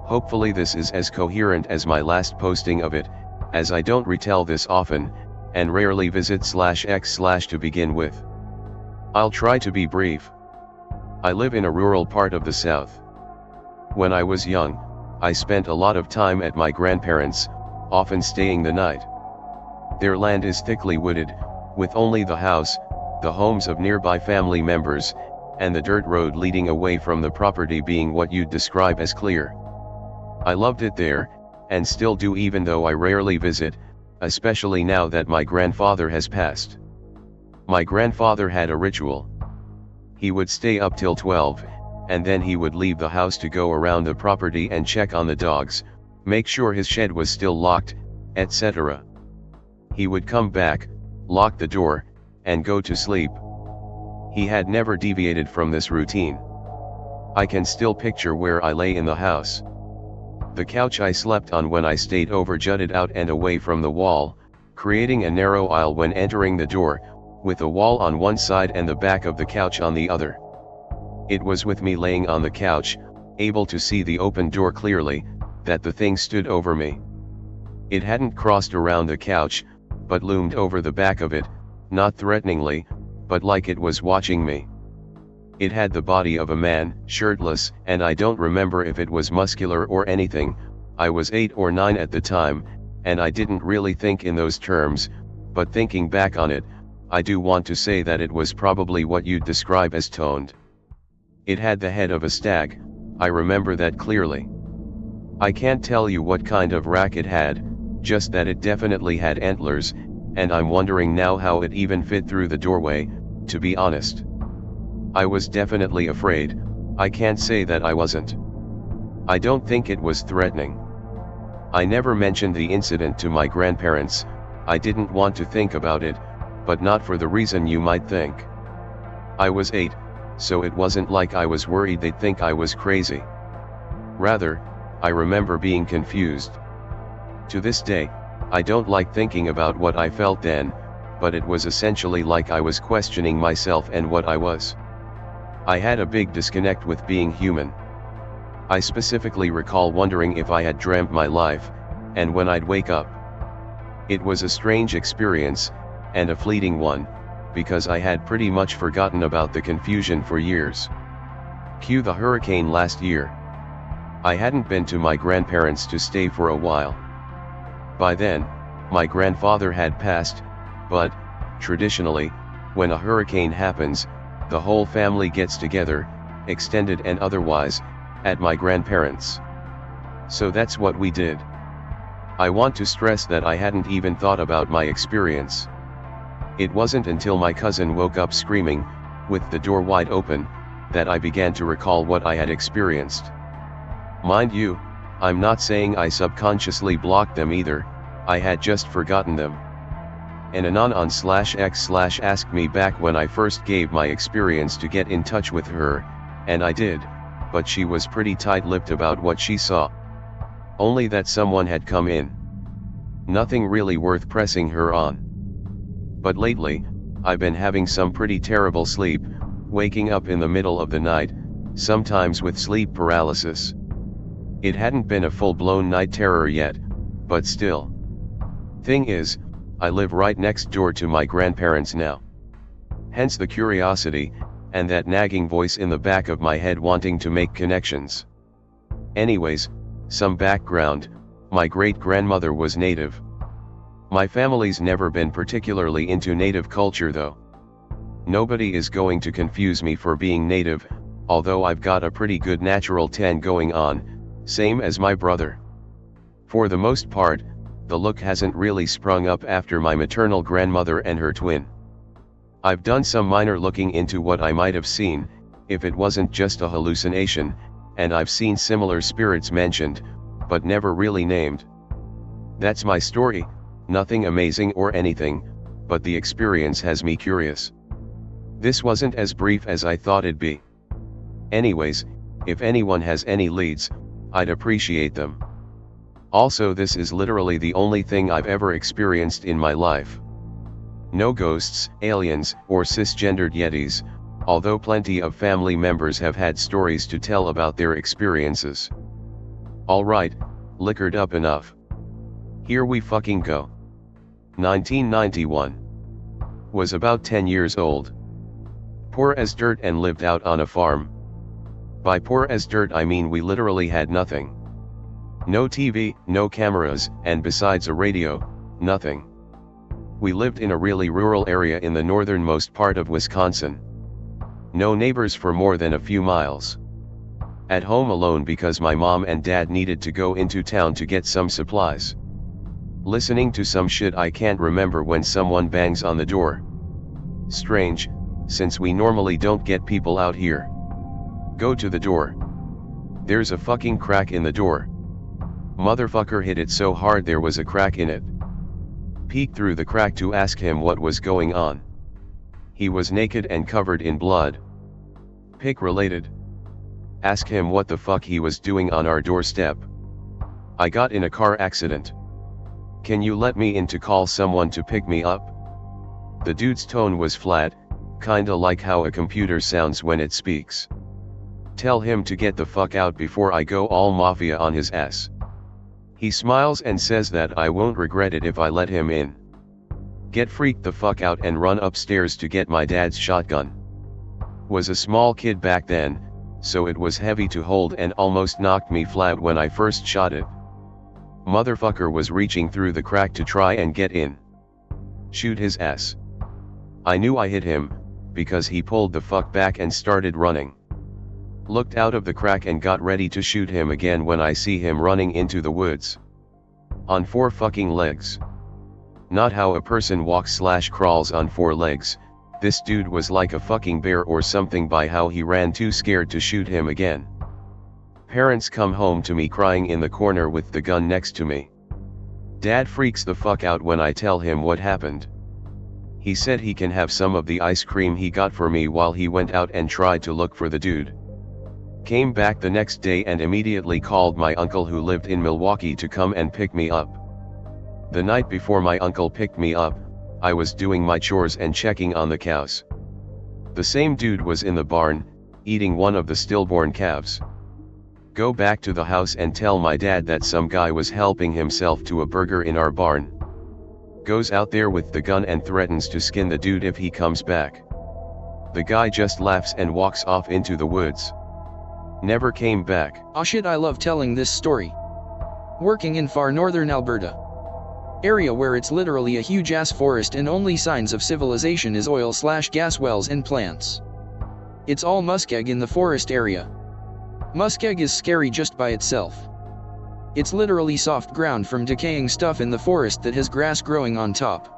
Hopefully this is as coherent as my last posting of it, as I don't retell this often, and rarely visit /x/ to begin with. I'll try to be brief. I live in a rural part of the South. When I was young, I spent a lot of time at my grandparents', often staying the night. Their land is thickly wooded, with only the house, the homes of nearby family members, and the dirt road leading away from the property being what you'd describe as clear. I loved it there, and still do even though I rarely visit, especially now that my grandfather has passed. My grandfather had a ritual. He would stay up till 12, and then he would leave the house to go around the property and check on the dogs, make sure his shed was still locked, etc. He would come back, lock the door, and go to sleep. He had never deviated from this routine. I can still picture where I lay in the house. The couch I slept on when I stayed over jutted out and away from the wall, creating a narrow aisle when entering the door, with a wall on one side and the back of the couch on the other. It was with me laying on the couch, able to see the open door clearly, that the thing stood over me. It hadn't crossed around the couch, but loomed over the back of it, not threateningly, but like it was watching me. It had the body of a man, shirtless, and I don't remember if it was muscular or anything. I was 8 or 9 at the time, and I didn't really think in those terms, but thinking back on it, I do want to say that it was probably what you'd describe as toned. It had the head of a stag, I remember that clearly. I can't tell you what kind of rack it had, just that it definitely had antlers, and I'm wondering now how it even fit through the doorway, to be honest. I was definitely afraid, I can't say that I wasn't. I don't think it was threatening. I never mentioned the incident to my grandparents, I didn't want to think about it, but not for the reason you might think. I was 8, so it wasn't like I was worried they'd think I was crazy. Rather, I remember being confused. To this day, I don't like thinking about what I felt then, but it was essentially like I was questioning myself and what I was. I had a big disconnect with being human. I specifically recall wondering if I had dreamt my life, and when I'd wake up. It was a strange experience, and a fleeting one, because I had pretty much forgotten about the confusion for years. Cue the hurricane last year. I hadn't been to my grandparents to stay for a while. By then, my grandfather had passed, but, traditionally, when a hurricane happens, the whole family gets together, extended and otherwise, at my grandparents'. So that's what we did. I want to stress that I hadn't even thought about my experience. It wasn't until my cousin woke up screaming, with the door wide open, that I began to recall what I had experienced. Mind you, I'm not saying I subconsciously blocked them either, I had just forgotten them. An Anon/X/ asked me back when I first gave my experience to get in touch with her, and I did, but she was pretty tight-lipped about what she saw. Only that someone had come in. Nothing really worth pressing her on. But lately, I've been having some pretty terrible sleep, waking up in the middle of the night, sometimes with sleep paralysis. It hadn't been a full-blown night terror yet, but still. Thing is, I live right next door to my grandparents now. Hence the curiosity, and that nagging voice in the back of my head wanting to make connections. Anyways, some background, my great-grandmother was Native. My family's never been particularly into Native culture though. Nobody is going to confuse me for being Native, although I've got a pretty good natural tan going on, same as my brother. For the most part, the look hasn't really sprung up after my maternal grandmother and her twin. I've done some minor looking into what I might have seen, if it wasn't just a hallucination, and I've seen similar spirits mentioned, but never really named. That's my story, nothing amazing or anything, but the experience has me curious. This wasn't as brief as I thought it'd be. Anyways, if anyone has any leads, I'd appreciate them. Also, this is literally the only thing I've ever experienced in my life. No ghosts, aliens, or cisgendered yetis, although plenty of family members have had stories to tell about their experiences. Alright, liquored up enough. Here we fucking go. 1991. Was about 10 years old. Poor as dirt and lived out on a farm. By poor as dirt I mean we literally had nothing. No TV, no cameras, and besides a radio, nothing. We lived in a really rural area in the northernmost part of Wisconsin. No neighbors for more than a few miles. At home alone because my mom and dad needed to go into town to get some supplies. Listening to some shit I can't remember when someone bangs on the door. Strange, since we normally don't get people out here. Go to the door. There's a fucking crack in the door. Motherfucker hit it so hard there was a crack in it. Peeked through the crack to ask him what was going on. He was naked and covered in blood. Pick related. Ask him what the fuck he was doing on our doorstep. I got in a car accident. Can you let me in to call someone to pick me up? The dude's tone was flat, kinda like how a computer sounds when it speaks. Tell him to get the fuck out before I go all mafia on his ass. He smiles and says that I won't regret it if I let him in. Get freaked the fuck out and run upstairs to get my dad's shotgun. Was a small kid back then, so it was heavy to hold and almost knocked me flat when I first shot it. Motherfucker was reaching through the crack to try and get in. Shoot his ass. I knew I hit him, because he pulled the fuck back and started running. Looked out of the crack and got ready to shoot him again when I see him running into the woods. On 4 fucking legs. Not how a person walks/crawls on 4 legs, this dude was like a fucking bear or something by how he ran, too scared to shoot him again. Parents come home to me crying in the corner with the gun next to me. Dad freaks the fuck out when I tell him what happened. He said he can have some of the ice cream he got for me while he went out and tried to look for the dude. Came back the next day and immediately called my uncle who lived in Milwaukee to come and pick me up. The night before my uncle picked me up, I was doing my chores and checking on the cows. The same dude was in the barn, eating one of the stillborn calves. Go back to the house and tell my dad that some guy was helping himself to a burger in our barn. Goes out there with the gun and threatens to skin the dude if he comes back. The guy just laughs and walks off into the woods. Never came back. Aw shit, I love telling this story. Working in far northern Alberta. Area where it's literally a huge ass forest and only signs of civilization is oil/gas wells and plants. It's all muskeg in the forest area. Muskeg is scary just by itself. It's literally soft ground from decaying stuff in the forest that has grass growing on top.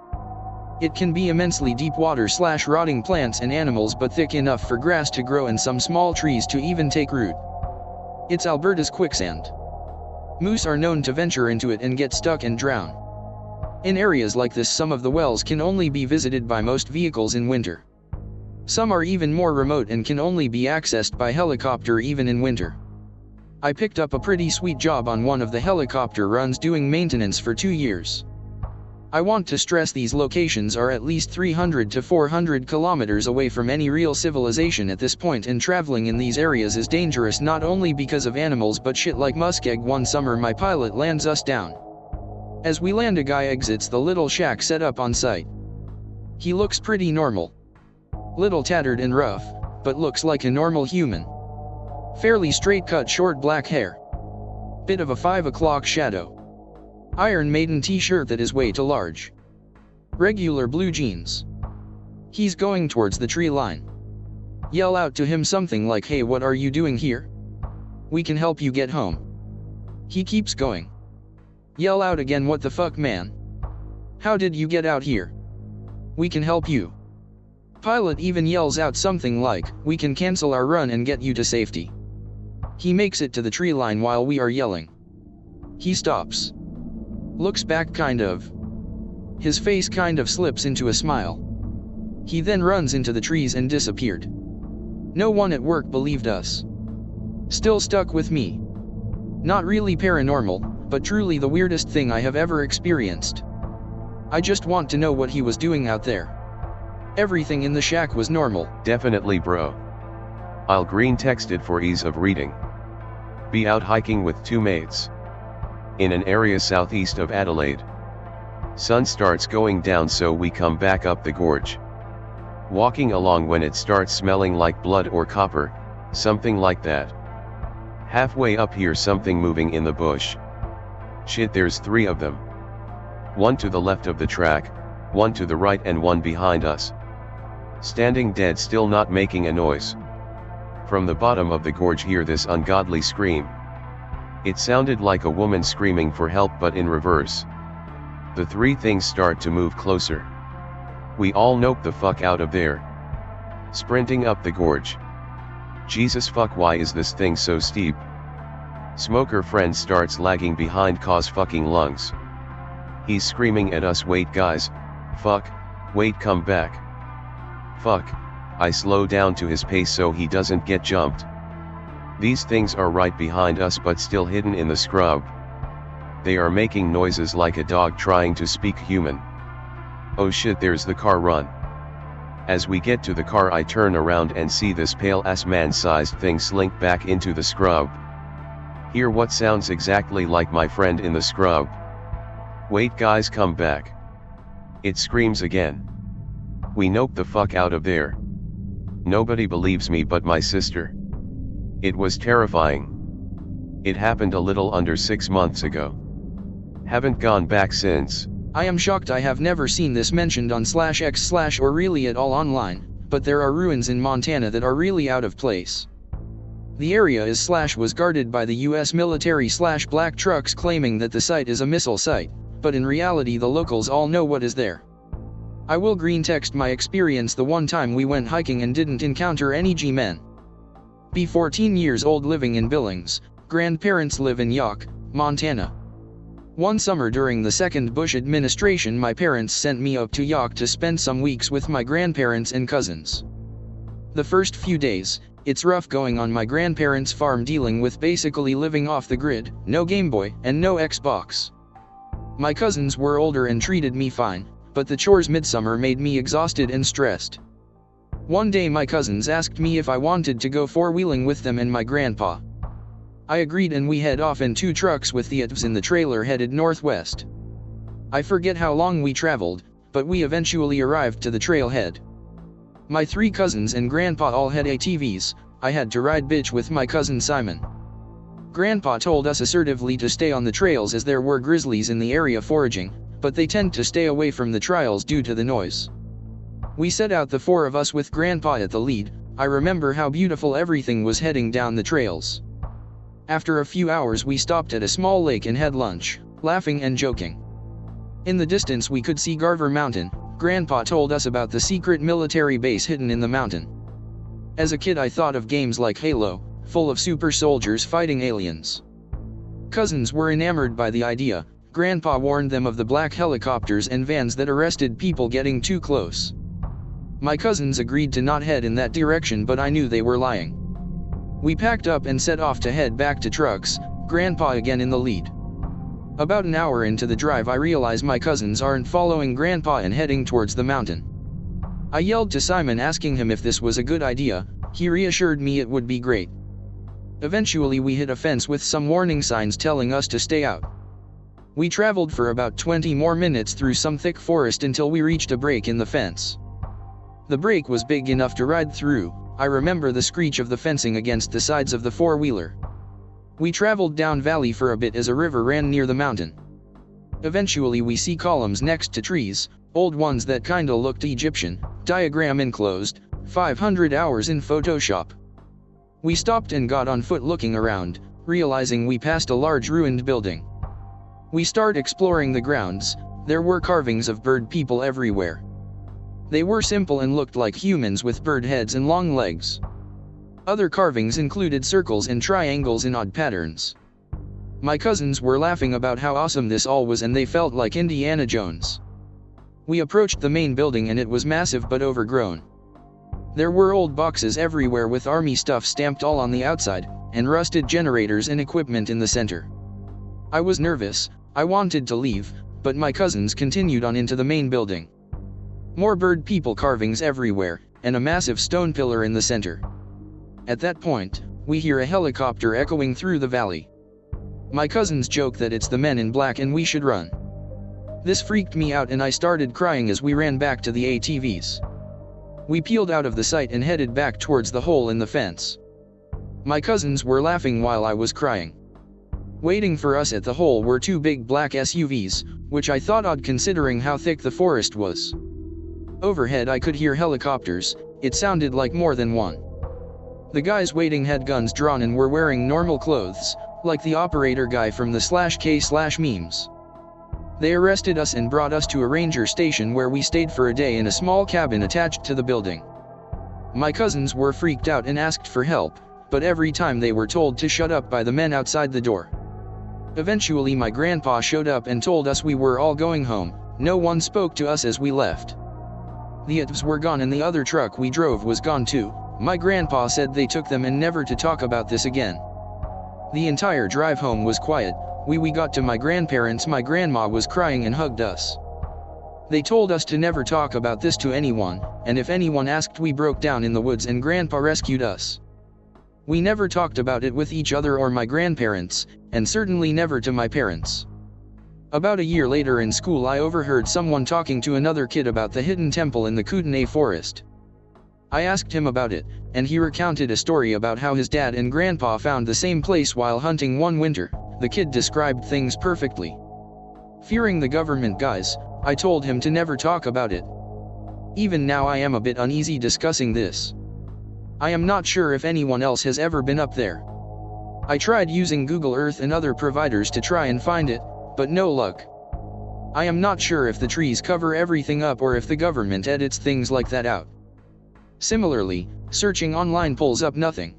It can be immensely deep water/rotting plants and animals, but thick enough for grass to grow and some small trees to even take root. It's Alberta's quicksand. Moose are known to venture into it and get stuck and drown. In areas like this, some of the wells can only be visited by most vehicles in winter. Some are even more remote and can only be accessed by helicopter even in winter. I picked up a pretty sweet job on one of the helicopter runs doing maintenance for 2 years. I want to stress these locations are at least 300 to 400 kilometers away from any real civilization at this point, and traveling in these areas is dangerous not only because of animals but shit like muskeg. One summer my pilot lands us down. As we land, a guy exits the little shack set up on site. He looks pretty normal. Little tattered and rough, but looks like a normal human. Fairly straight cut, short black hair. Bit of a 5 o'clock shadow. Iron Maiden t-shirt that is way too large. Regular blue jeans. He's going towards the tree line. Yell out to him something like, "Hey, what are you doing here? We can help you get home." He keeps going. Yell out again, "What the fuck, man? How did you get out here? We can help you." Pilot even yells out something like, "We can cancel our run and get you to safety." He makes it to the tree line while we are yelling. He stops. Looks back kind of. His face kind of slips into a smile. He then runs into the trees and disappeared. No one at work believed us. Still stuck with me. Not really paranormal, but truly the weirdest thing I have ever experienced. I just want to know what he was doing out there. Everything in the shack was normal. Definitely, bro. I'll green text it for ease of reading. Be out hiking with 2 mates. In an area southeast of Adelaide. Sun starts going down, so we come back up the gorge. Walking along when it starts smelling like blood or copper, something like that. Halfway up here, something moving in the bush. Shit, there's 3 of them. One to the left of the track, one to the right, and one behind us. Standing dead still, not making a noise. From the bottom of the gorge, hear this ungodly scream. It sounded like a woman screaming for help, but in reverse. The 3 things start to move closer. We all nope the fuck out of there. Sprinting up the gorge. Jesus fuck, why is this thing so steep? Smoker friend starts lagging behind, cause fucking lungs. He's screaming at us, "Wait guys, fuck, wait, come back. Fuck." I slow down to his pace so he doesn't get jumped. These things are right behind us but still hidden in the scrub. They are making noises like a dog trying to speak human. Oh shit, there's the car, run. As we get to the car, I turn around and see this pale ass man-sized thing slink back into the scrub. Hear what sounds exactly like my friend in the scrub. "Wait guys, come back." It screams again. We nope the fuck out of there. Nobody believes me but my sister. It was terrifying. It happened a little under 6 months ago. Haven't gone back since. I am shocked I have never seen this mentioned on /x/ or really at all online, but there are ruins in Montana that are really out of place. The area was guarded by the US military / black trucks claiming that the site is a missile site, but in reality the locals all know what is there. I will green text my experience the one time we went hiking and didn't encounter any G-men. Be 14 years old, living in Billings, grandparents live in Yock, Montana. One summer during the second Bush administration, my parents sent me up to Yock to spend some weeks with my grandparents and cousins. The first few days, it's rough going on my grandparents' farm, dealing with basically living off the grid, no Game Boy, and no Xbox. My cousins were older and treated me fine, but the chores midsummer made me exhausted and stressed. One day my cousins asked me if I wanted to go four-wheeling with them and my grandpa. I agreed and we head off in 2 trucks with the ATVs in the trailer, headed northwest. I forget how long we traveled, but we eventually arrived to the trailhead. My 3 cousins and Grandpa all had ATVs. I had to ride bitch with my cousin Simon. Grandpa told us assertively to stay on the trails as there were grizzlies in the area foraging, but they tend to stay away from the trails due to the noise. We set out, the 4 of us with Grandpa at the lead. I remember how beautiful everything was heading down the trails. After a few hours we stopped at a small lake and had lunch, laughing and joking. In the distance we could see Garver Mountain. Grandpa told us about the secret military base hidden in the mountain. As a kid I thought of games like Halo, full of super soldiers fighting aliens. Cousins were enamored by the idea. Grandpa warned them of the black helicopters and vans that arrested people getting too close. My cousins agreed to not head in that direction, but I knew they were lying. We packed up and set off to head back to trucks, Grandpa again in the lead. About an hour into the drive I realize my cousins aren't following Grandpa and heading towards the mountain. I yelled to Simon asking him if this was a good idea. He reassured me it would be great. Eventually we hit a fence with some warning signs telling us to stay out. We traveled for about 20 more minutes through some thick forest until we reached a break in the fence. The break was big enough to ride through. I remember the screech of the fencing against the sides of the 4-wheeler. We traveled down valley for a bit as a river ran near the mountain. Eventually we see columns next to trees, old ones that kinda looked Egyptian, diagram enclosed, 500 hours in Photoshop. We stopped and got on foot looking around, realizing we passed a large ruined building. We start exploring the grounds. There were carvings of bird people everywhere. They were simple and looked like humans with bird heads and long legs. Other carvings included circles and triangles in odd patterns. My cousins were laughing about how awesome this all was and they felt like Indiana Jones. We approached the main building and it was massive but overgrown. There were old boxes everywhere with army stuff stamped all on the outside, and rusted generators and equipment in the center. I was nervous. I wanted to leave, but my cousins continued on into the main building. More bird people carvings everywhere, and a massive stone pillar in the center. At that point, we hear a helicopter echoing through the valley. My cousins joke that it's the men in black and we should run. This freaked me out and I started crying as we ran back to the ATVs. We peeled out of the sight and headed back towards the hole in the fence. My cousins were laughing while I was crying. Waiting for us at the hole were 2 big black SUVs, which I thought odd considering how thick the forest was. Overhead I could hear helicopters. It sounded like more than one. The guys waiting had guns drawn and were wearing normal clothes, like the operator guy from the /K/memes. They arrested us and brought us to a ranger station where we stayed for a day in a small cabin attached to the building. My cousins were freaked out and asked for help, but every time they were told to shut up by the men outside the door. Eventually my grandpa showed up and told us we were all going home. No one spoke to us as we left. The ATVs were gone and the other truck we drove was gone too. My grandpa said they took them and never to talk about this again. The entire drive home was quiet. We got to my grandparents, my grandma was crying and hugged us. They told us to never talk about this to anyone, and if anyone asked we broke down in the woods and grandpa rescued us. We never talked about it with each other or my grandparents, and certainly never to my parents. About a year later in school I overheard someone talking to another kid about the hidden temple in the Kootenai forest. I asked him about it, and he recounted a story about how his dad and grandpa found the same place while hunting one winter. The kid described things perfectly. Fearing the government guys, I told him to never talk about it. Even now I am a bit uneasy discussing this. I am not sure if anyone else has ever been up there. I tried using Google Earth and other providers to try and find it, but no luck. I am not sure if the trees cover everything up or if the government edits things like that out. Similarly, searching online pulls up nothing.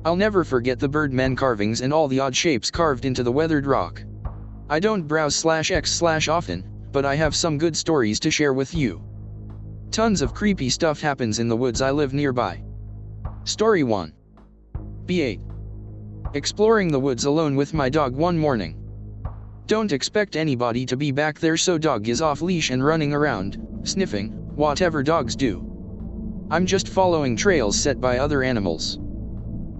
I'll never forget the birdmen carvings and all the odd shapes carved into the weathered rock. I don't browse/X/ often, but I have some good stories to share with you. Tons of creepy stuff happens in the woods I live nearby. Story 1. B8. Exploring the woods alone with my dog one morning. Don't expect anybody to be back there, so dog is off leash and running around, sniffing, whatever dogs do. I'm just following trails set by other animals.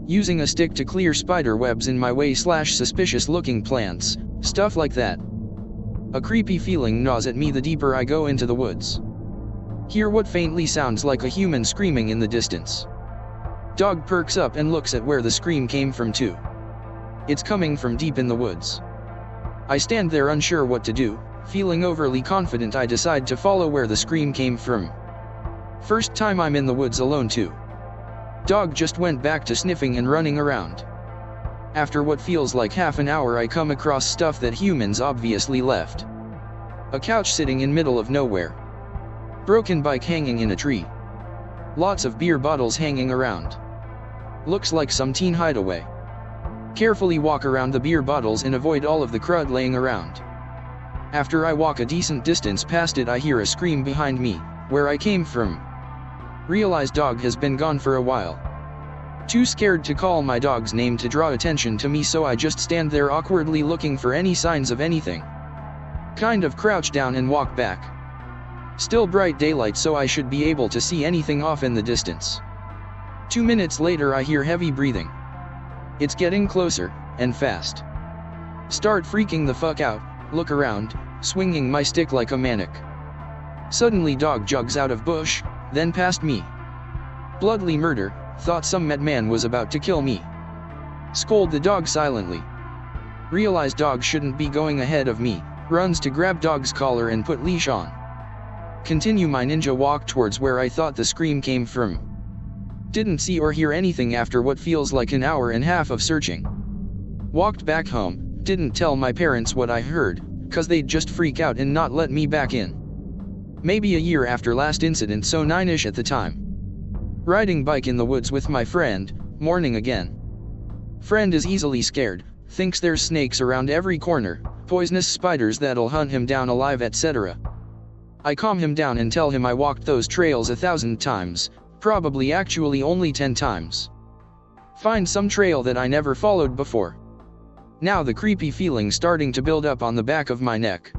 Using a stick to clear spider webs in my way/suspicious looking plants, stuff like that. A creepy feeling gnaws at me the deeper I go into the woods. Hear what faintly sounds like a human screaming in the distance. Dog perks up and looks at where the scream came from too. It's coming from deep in the woods. I stand there unsure what to do, feeling overly confident. I decide to follow where the scream came from. First time I'm in the woods alone too. Dog just went back to sniffing and running around. After what feels like half an hour, I come across stuff that humans obviously left. A couch sitting in middle of nowhere. Broken bike hanging in a tree. Lots of beer bottles hanging around. Looks like some teen hideaway. Carefully walk around the beer bottles and avoid all of the crud laying around. After I walk a decent distance past it, I hear a scream behind me, where I came from. Realize dog has been gone for a while. Too scared to call my dog's name to draw attention to me, so I just stand there awkwardly looking for any signs of anything. Kind of crouch down and walk back. Still bright daylight, so I should be able to see anything off in the distance. 2 minutes later I hear heavy breathing. It's getting closer, and fast. Start freaking the fuck out, look around, swinging my stick like a maniac. Suddenly dog jogs out of bush, then past me. Bloodly murder, thought some madman was about to kill me. Scold the dog silently. Realize dog shouldn't be going ahead of me, runs to grab dog's collar and put leash on. Continue my ninja walk towards where I thought the scream came from. Didn't see or hear anything after what feels like an hour and a half of searching. Walked back home, didn't tell my parents what I heard, cause they'd just freak out and not let me back in. Maybe a year after last incident, so 9ish at the time. Riding bike in the woods with my friend, morning again. Friend is easily scared, thinks there's snakes around every corner, poisonous spiders that'll hunt him down alive, etc. I calm him down and tell him I walked those trails 1,000 times, probably actually only 10 times. Find some trail that I never followed before. Now the creepy feeling starting to build up on the back of my neck.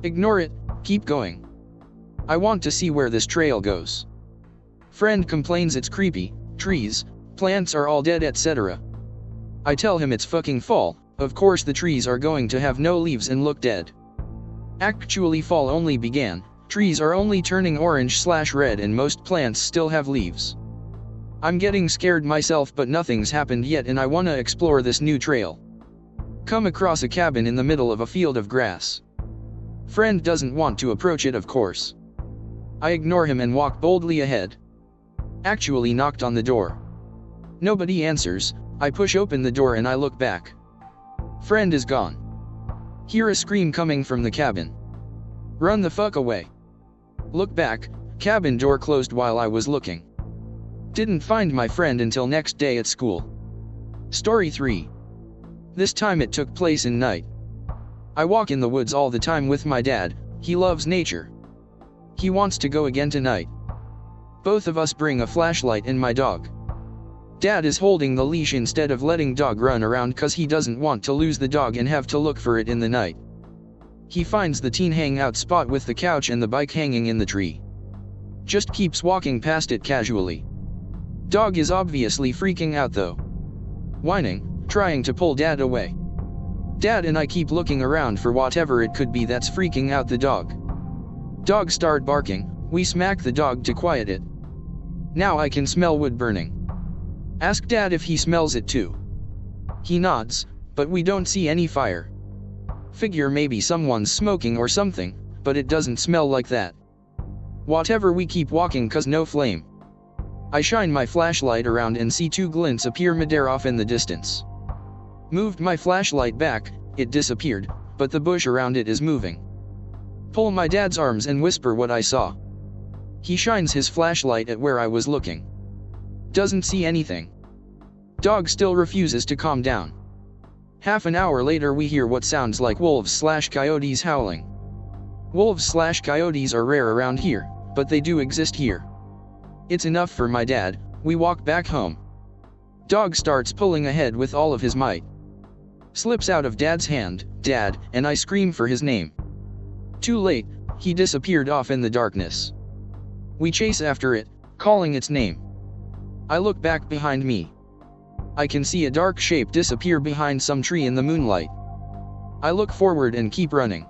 Ignore it, keep going. I want to see where this trail goes. Friend complains it's creepy, trees, plants are all dead, etc. I tell him it's fucking fall, of course the trees are going to have no leaves and look dead. Actually fall only began, trees are only turning orange/red and most plants still have leaves. I'm getting scared myself, but nothing's happened yet and I wanna explore this new trail. Come across a cabin in the middle of a field of grass. Friend doesn't want to approach it, of course. I ignore him and walk boldly ahead. Actually knocked on the door. Nobody answers. I push open the door and I look back. Friend is gone. Hear a scream coming from the cabin. Run the fuck away. Look back, cabin door closed while I was looking. Didn't find my friend until next day at school. Story 3. This time it took place in night. I walk in the woods all the time with my dad, he loves nature. He wants to go again tonight. Both of us bring a flashlight and my dog. Dad is holding the leash instead of letting dog run around cause he doesn't want to lose the dog and have to look for it in the night. He finds the teen hangout spot with the couch and the bike hanging in the tree. Just keeps walking past it casually. Dog is obviously freaking out though. Whining, trying to pull Dad away. Dad and I keep looking around for whatever it could be that's freaking out the dog. Dog start barking, we smack the dog to quiet it. Now I can smell wood burning. Ask Dad if he smells it too. He nods, but we don't see any fire. Figure maybe someone's smoking or something, but it doesn't smell like that. Whatever, we keep walking cause no flame. I shine my flashlight around and see 2 glints appear midair off in the distance. Moved my flashlight back, it disappeared, but the bush around it is moving. Pull my dad's arms and whisper what I saw. He shines his flashlight at where I was looking. Doesn't see anything. Dog still refuses to calm down. Half an hour later we hear what sounds like wolves/coyotes howling. Wolves/coyotes are rare around here, but they do exist here. It's enough for my dad, we walk back home. Dog starts pulling ahead with all of his might. Slips out of Dad's hand, Dad, and I scream for his name. Too late, he disappeared off in the darkness. We chase after it, calling its name. I look back behind me. I can see a dark shape disappear behind some tree in the moonlight. I look forward and keep running.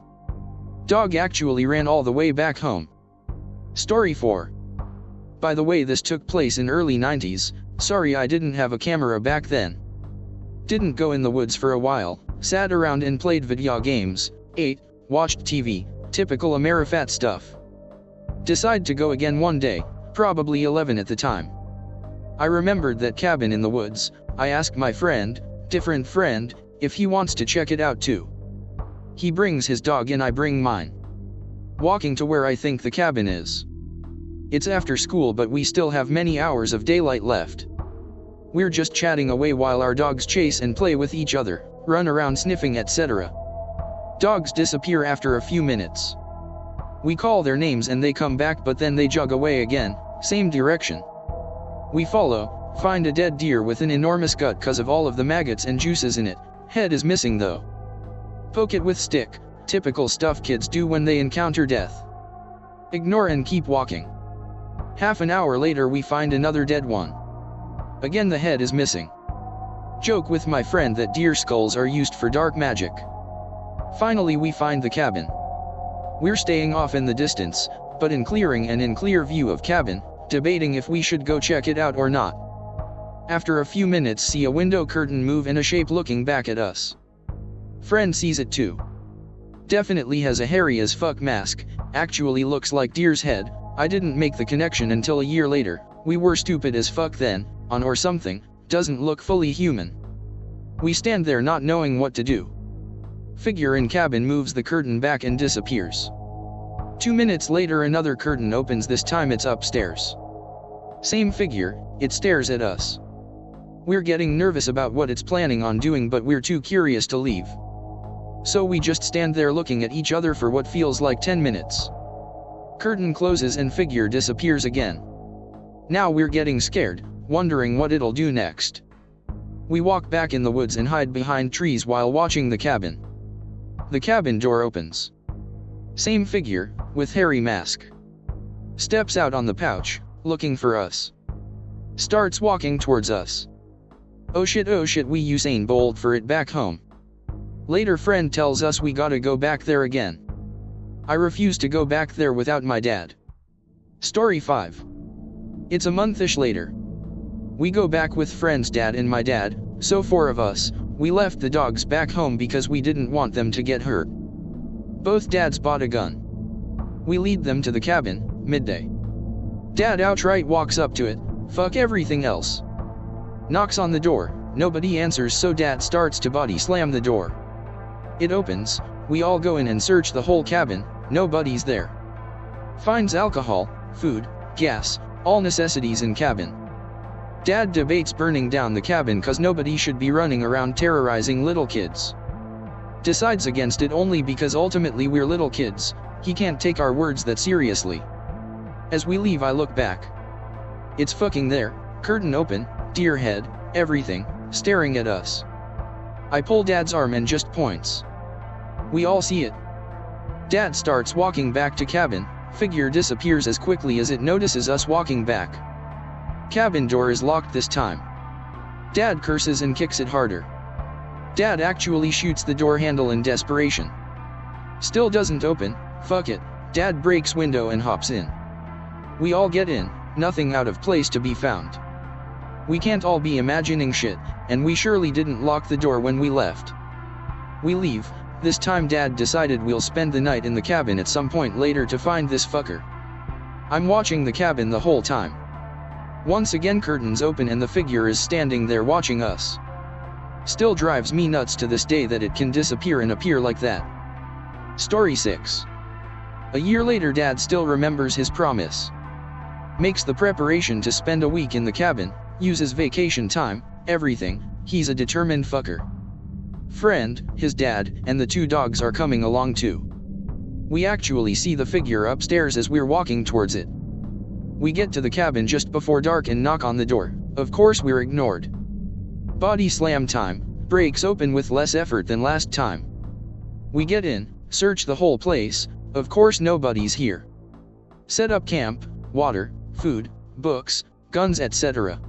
Dog actually ran all the way back home. Story 4. By the way, this took place in early 90s, sorry I didn't have a camera back then. Didn't go in the woods for a while, sat around and played video games, ate, watched TV, typical Amerifat stuff. Decide to go again one day, probably 11 at the time. I remembered that cabin in the woods. I asked my friend, different friend, if he wants to check it out too. He brings his dog and I bring mine. Walking to where I think the cabin is. It's after school but we still have many hours of daylight left. We're just chatting away while our dogs chase and play with each other, run around sniffing etc. Dogs disappear after a few minutes. We call their names and they come back but then they jog away again, same direction. We follow, find a dead deer with an enormous gut cause of all of the maggots and juices in it, head is missing though. Poke it with stick, typical stuff kids do when they encounter death. Ignore and keep walking. Half an hour later we find another dead one. Again the head is missing. Joke with my friend that deer skulls are used for dark magic. Finally we find the cabin. We're staying off in the distance, but in clearing and in clear view of cabin, debating if we should go check it out or not. After a few minutes see a window curtain move and a shape looking back at us. Friend sees it too. Definitely has a hairy as fuck mask, actually looks like deer's head. I didn't make the connection until a year later, we were stupid as fuck then, on or something, doesn't look fully human. We stand there not knowing what to do. Figure in cabin moves the curtain back and disappears. 2 minutes later another curtain opens, this time it's upstairs. Same figure, it stares at us. We're getting nervous about what it's planning on doing but we're too curious to leave. So we just stand there looking at each other for what feels like 10 minutes. Curtain closes and figure disappears again. Now we're getting scared, wondering what it'll do next. We walk back in the woods and hide behind trees while watching the cabin. The cabin door opens. Same figure, with hairy mask. Steps out on the pouch, looking for us. Starts walking towards us. Oh shit we Usain Bolt for it back home. Later friend tells us we gotta go back there again. I refuse to go back there without my dad. Story 5. It's a monthish later. We go back with friend's dad and my dad, so 4 of us. We left the dogs back home because we didn't want them to get hurt. Both dads bought a gun. We lead them to the cabin, midday. Dad outright walks up to it, fuck everything else. Knocks on the door, nobody answers so dad starts to body slam the door. It opens, we all go in and search the whole cabin, nobody's there. Finds alcohol, food, gas, all necessities in cabin. Dad debates burning down the cabin cause nobody should be running around terrorizing little kids. Decides against it only because ultimately we're little kids, he can't take our words that seriously. As we leave I look back. It's fucking there, curtain open, deer head, everything, staring at us. I pull Dad's arm and just points. We all see it. Dad starts walking back to cabin, figure disappears as quickly as it notices us walking back. Cabin door is locked this time. Dad curses and kicks it harder. Dad actually shoots the door handle in desperation. Still doesn't open, fuck it, Dad breaks window and hops in. We all get in, nothing out of place to be found. We can't all be imagining shit, and we surely didn't lock the door when we left. We leave, this time Dad decided we'll spend the night in the cabin at some point later to find this fucker. I'm watching the cabin the whole time. Once again curtains open and the figure is standing there watching us. Still drives me nuts to this day that it can disappear and appear like that. Story 6. A year later Dad still remembers his promise. Makes the preparation to spend a week in the cabin, uses vacation time, everything, he's a determined fucker. Friend, his dad, and the 2 dogs are coming along too. We actually see the figure upstairs as we're walking towards it. We get to the cabin just before dark and knock on the door, of course we're ignored. Body slam time, breaks open with less effort than last time. We get in, search the whole place, of course nobody's here. Set up camp, water, food, books, guns etc.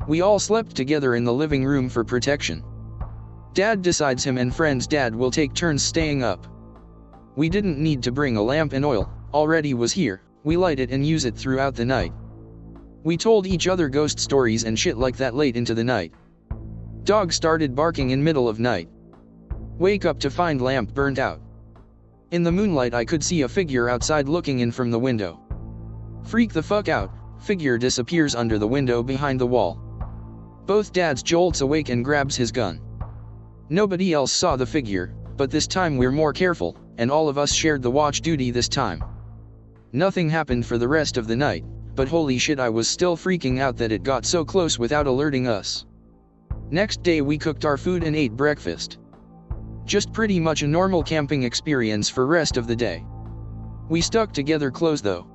We all slept together in the living room for protection. Dad decides him and friend's dad will take turns staying up. We didn't need to bring a lamp and oil, already was here, we light it and use it throughout the night. We told each other ghost stories and shit like that late into the night. Dog started barking in middle of night. Wake up to find lamp burnt out. In the moonlight I could see a figure outside looking in from the window. Freak the fuck out, figure disappears under the window behind the wall. Both dads jolts awake and grabs his gun. Nobody else saw the figure, but this time we're more careful, and all of us shared the watch duty this time. Nothing happened for the rest of the night, but holy shit I was still freaking out that it got so close without alerting us. Next day we cooked our food and ate breakfast. Just pretty much a normal camping experience for rest of the day. We stuck together close though.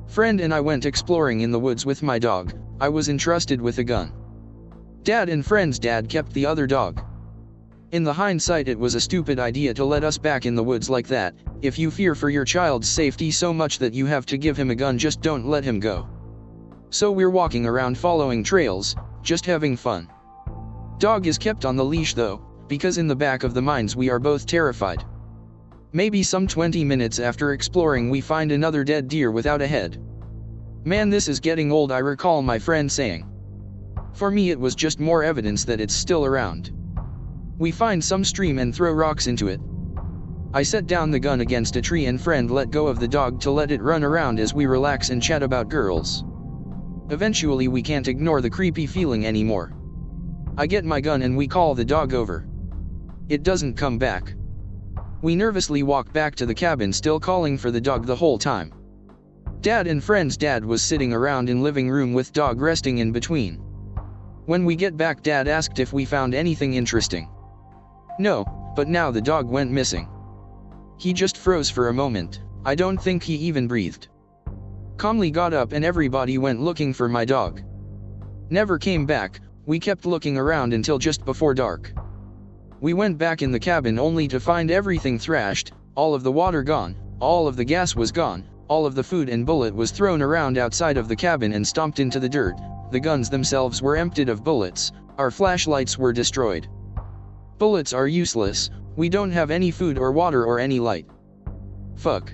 Friend and I went exploring in the woods with my dog. I was entrusted with a gun. Dad and friend's dad kept the other dog. In the hindsight it was a stupid idea to let us back in the woods like that. If you fear for your child's safety so much that you have to give him a gun, just don't let him go. So we're walking around following trails, just having fun. Dog is kept on the leash though, because in the back of the minds we are both terrified. Maybe some 20 minutes after exploring we find another dead deer without a head. Man, this is getting old, I recall my friend saying. For me it was just more evidence that it's still around. We find some stream and throw rocks into it. I set down the gun against a tree and friend let go of the dog to let it run around as we relax and chat about girls. Eventually we can't ignore the creepy feeling anymore. I get my gun and we call the dog over. It doesn't come back. We nervously walk back to the cabin, still calling for the dog the whole time. Dad and friend's dad was sitting around in living room with dog resting in between. When we get back, Dad asked if we found anything interesting. No, but now the dog went missing. He just froze for a moment. I don't think he even breathed. Calmly got up and everybody went looking for my dog. Never came back. We kept looking around until just before dark. We went back in the cabin only to find everything thrashed, all of the water gone, all of the gas was gone, all of the food and bullet was thrown around outside of the cabin and stomped into the dirt. The guns themselves were emptied of bullets, our flashlights were destroyed. Bullets are useless, we don't have any food or water or any light. Fuck.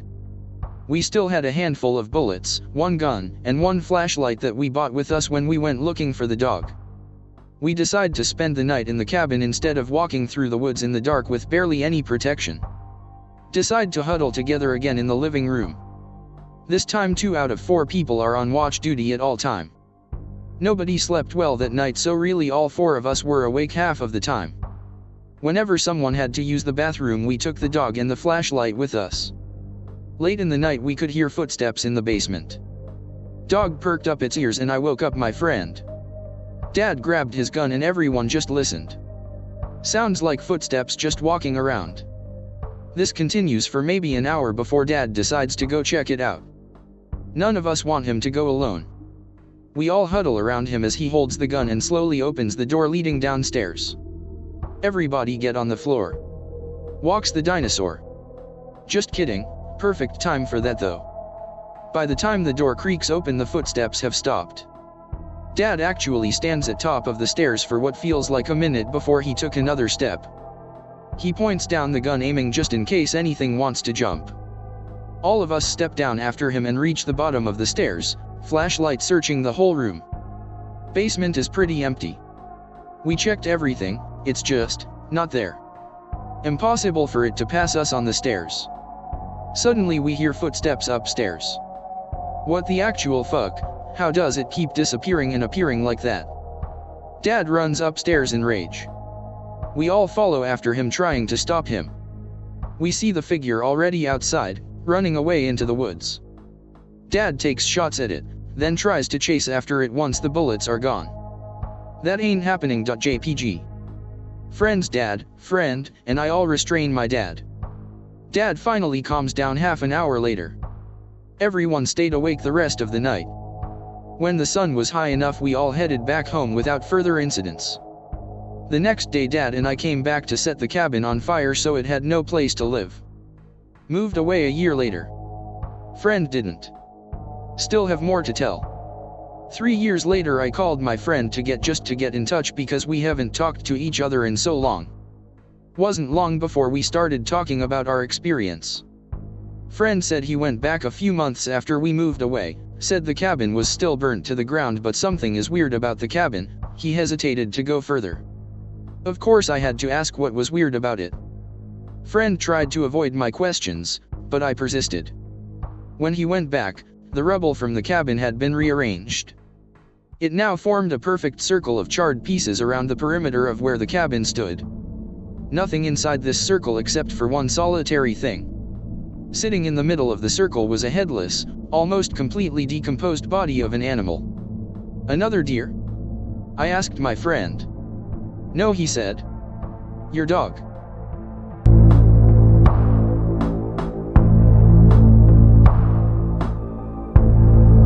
We still had a handful of bullets, one gun, and one flashlight that we bought with us when we went looking for the dog. We decide to spend the night in the cabin instead of walking through the woods in the dark with barely any protection. Decide to huddle together again in the living room. This time 2 out of 4 people are on watch duty at all time. Nobody slept well that night, so really all 4 of us were awake half of the time. Whenever someone had to use the bathroom we took the dog and the flashlight with us. Late in the night we could hear footsteps in the basement. Dog perked up its ears and I woke up my friend. Dad grabbed his gun and everyone just listened. Sounds like footsteps just walking around. This continues for maybe an hour before Dad decides to go check it out. None of us want him to go alone. We all huddle around him as he holds the gun and slowly opens the door leading downstairs. Everybody get on the floor. Walks the dinosaur. Just kidding, perfect time for that though. By the time the door creaks open the footsteps have stopped. Dad actually stands at top of the stairs for what feels like a minute before he took another step. He points down the gun aiming just in case anything wants to jump. All of us step down after him and reach the bottom of the stairs, flashlight searching the whole room. Basement is pretty empty. We checked everything, it's just not there. Impossible for it to pass us on the stairs. Suddenly we hear footsteps upstairs. What the actual fuck? How does it keep disappearing and appearing like that? Dad runs upstairs in rage. We all follow after him trying to stop him. We see the figure already outside, running away into the woods. Dad takes shots at it, then tries to chase after it once the bullets are gone. That ain't happening. JPG. Friend's dad, friend, and I all restrain my dad. Dad finally calms down half an hour later. Everyone stayed awake the rest of the night. When the sun was high enough we all headed back home without further incidents. The next day Dad and I came back to set the cabin on fire so it had no place to live. Moved away a year later. Friend didn't. Still have more to tell. 3 years later I called my friend to get in touch because we haven't talked to each other in so long. Wasn't long before we started talking about our experience. Friend said he went back a few months after we moved away, said the cabin was still burnt to the ground but something is weird about the cabin. He hesitated to go further. Of course I had to ask what was weird about it. Friend tried to avoid my questions, but I persisted. When he went back, the rubble from the cabin had been rearranged. It now formed a perfect circle of charred pieces around the perimeter of where the cabin stood. Nothing inside this circle except for one solitary thing. Sitting in the middle of the circle was a headless, almost completely decomposed body of an animal. Another deer? I asked my friend. No, he said. Your dog.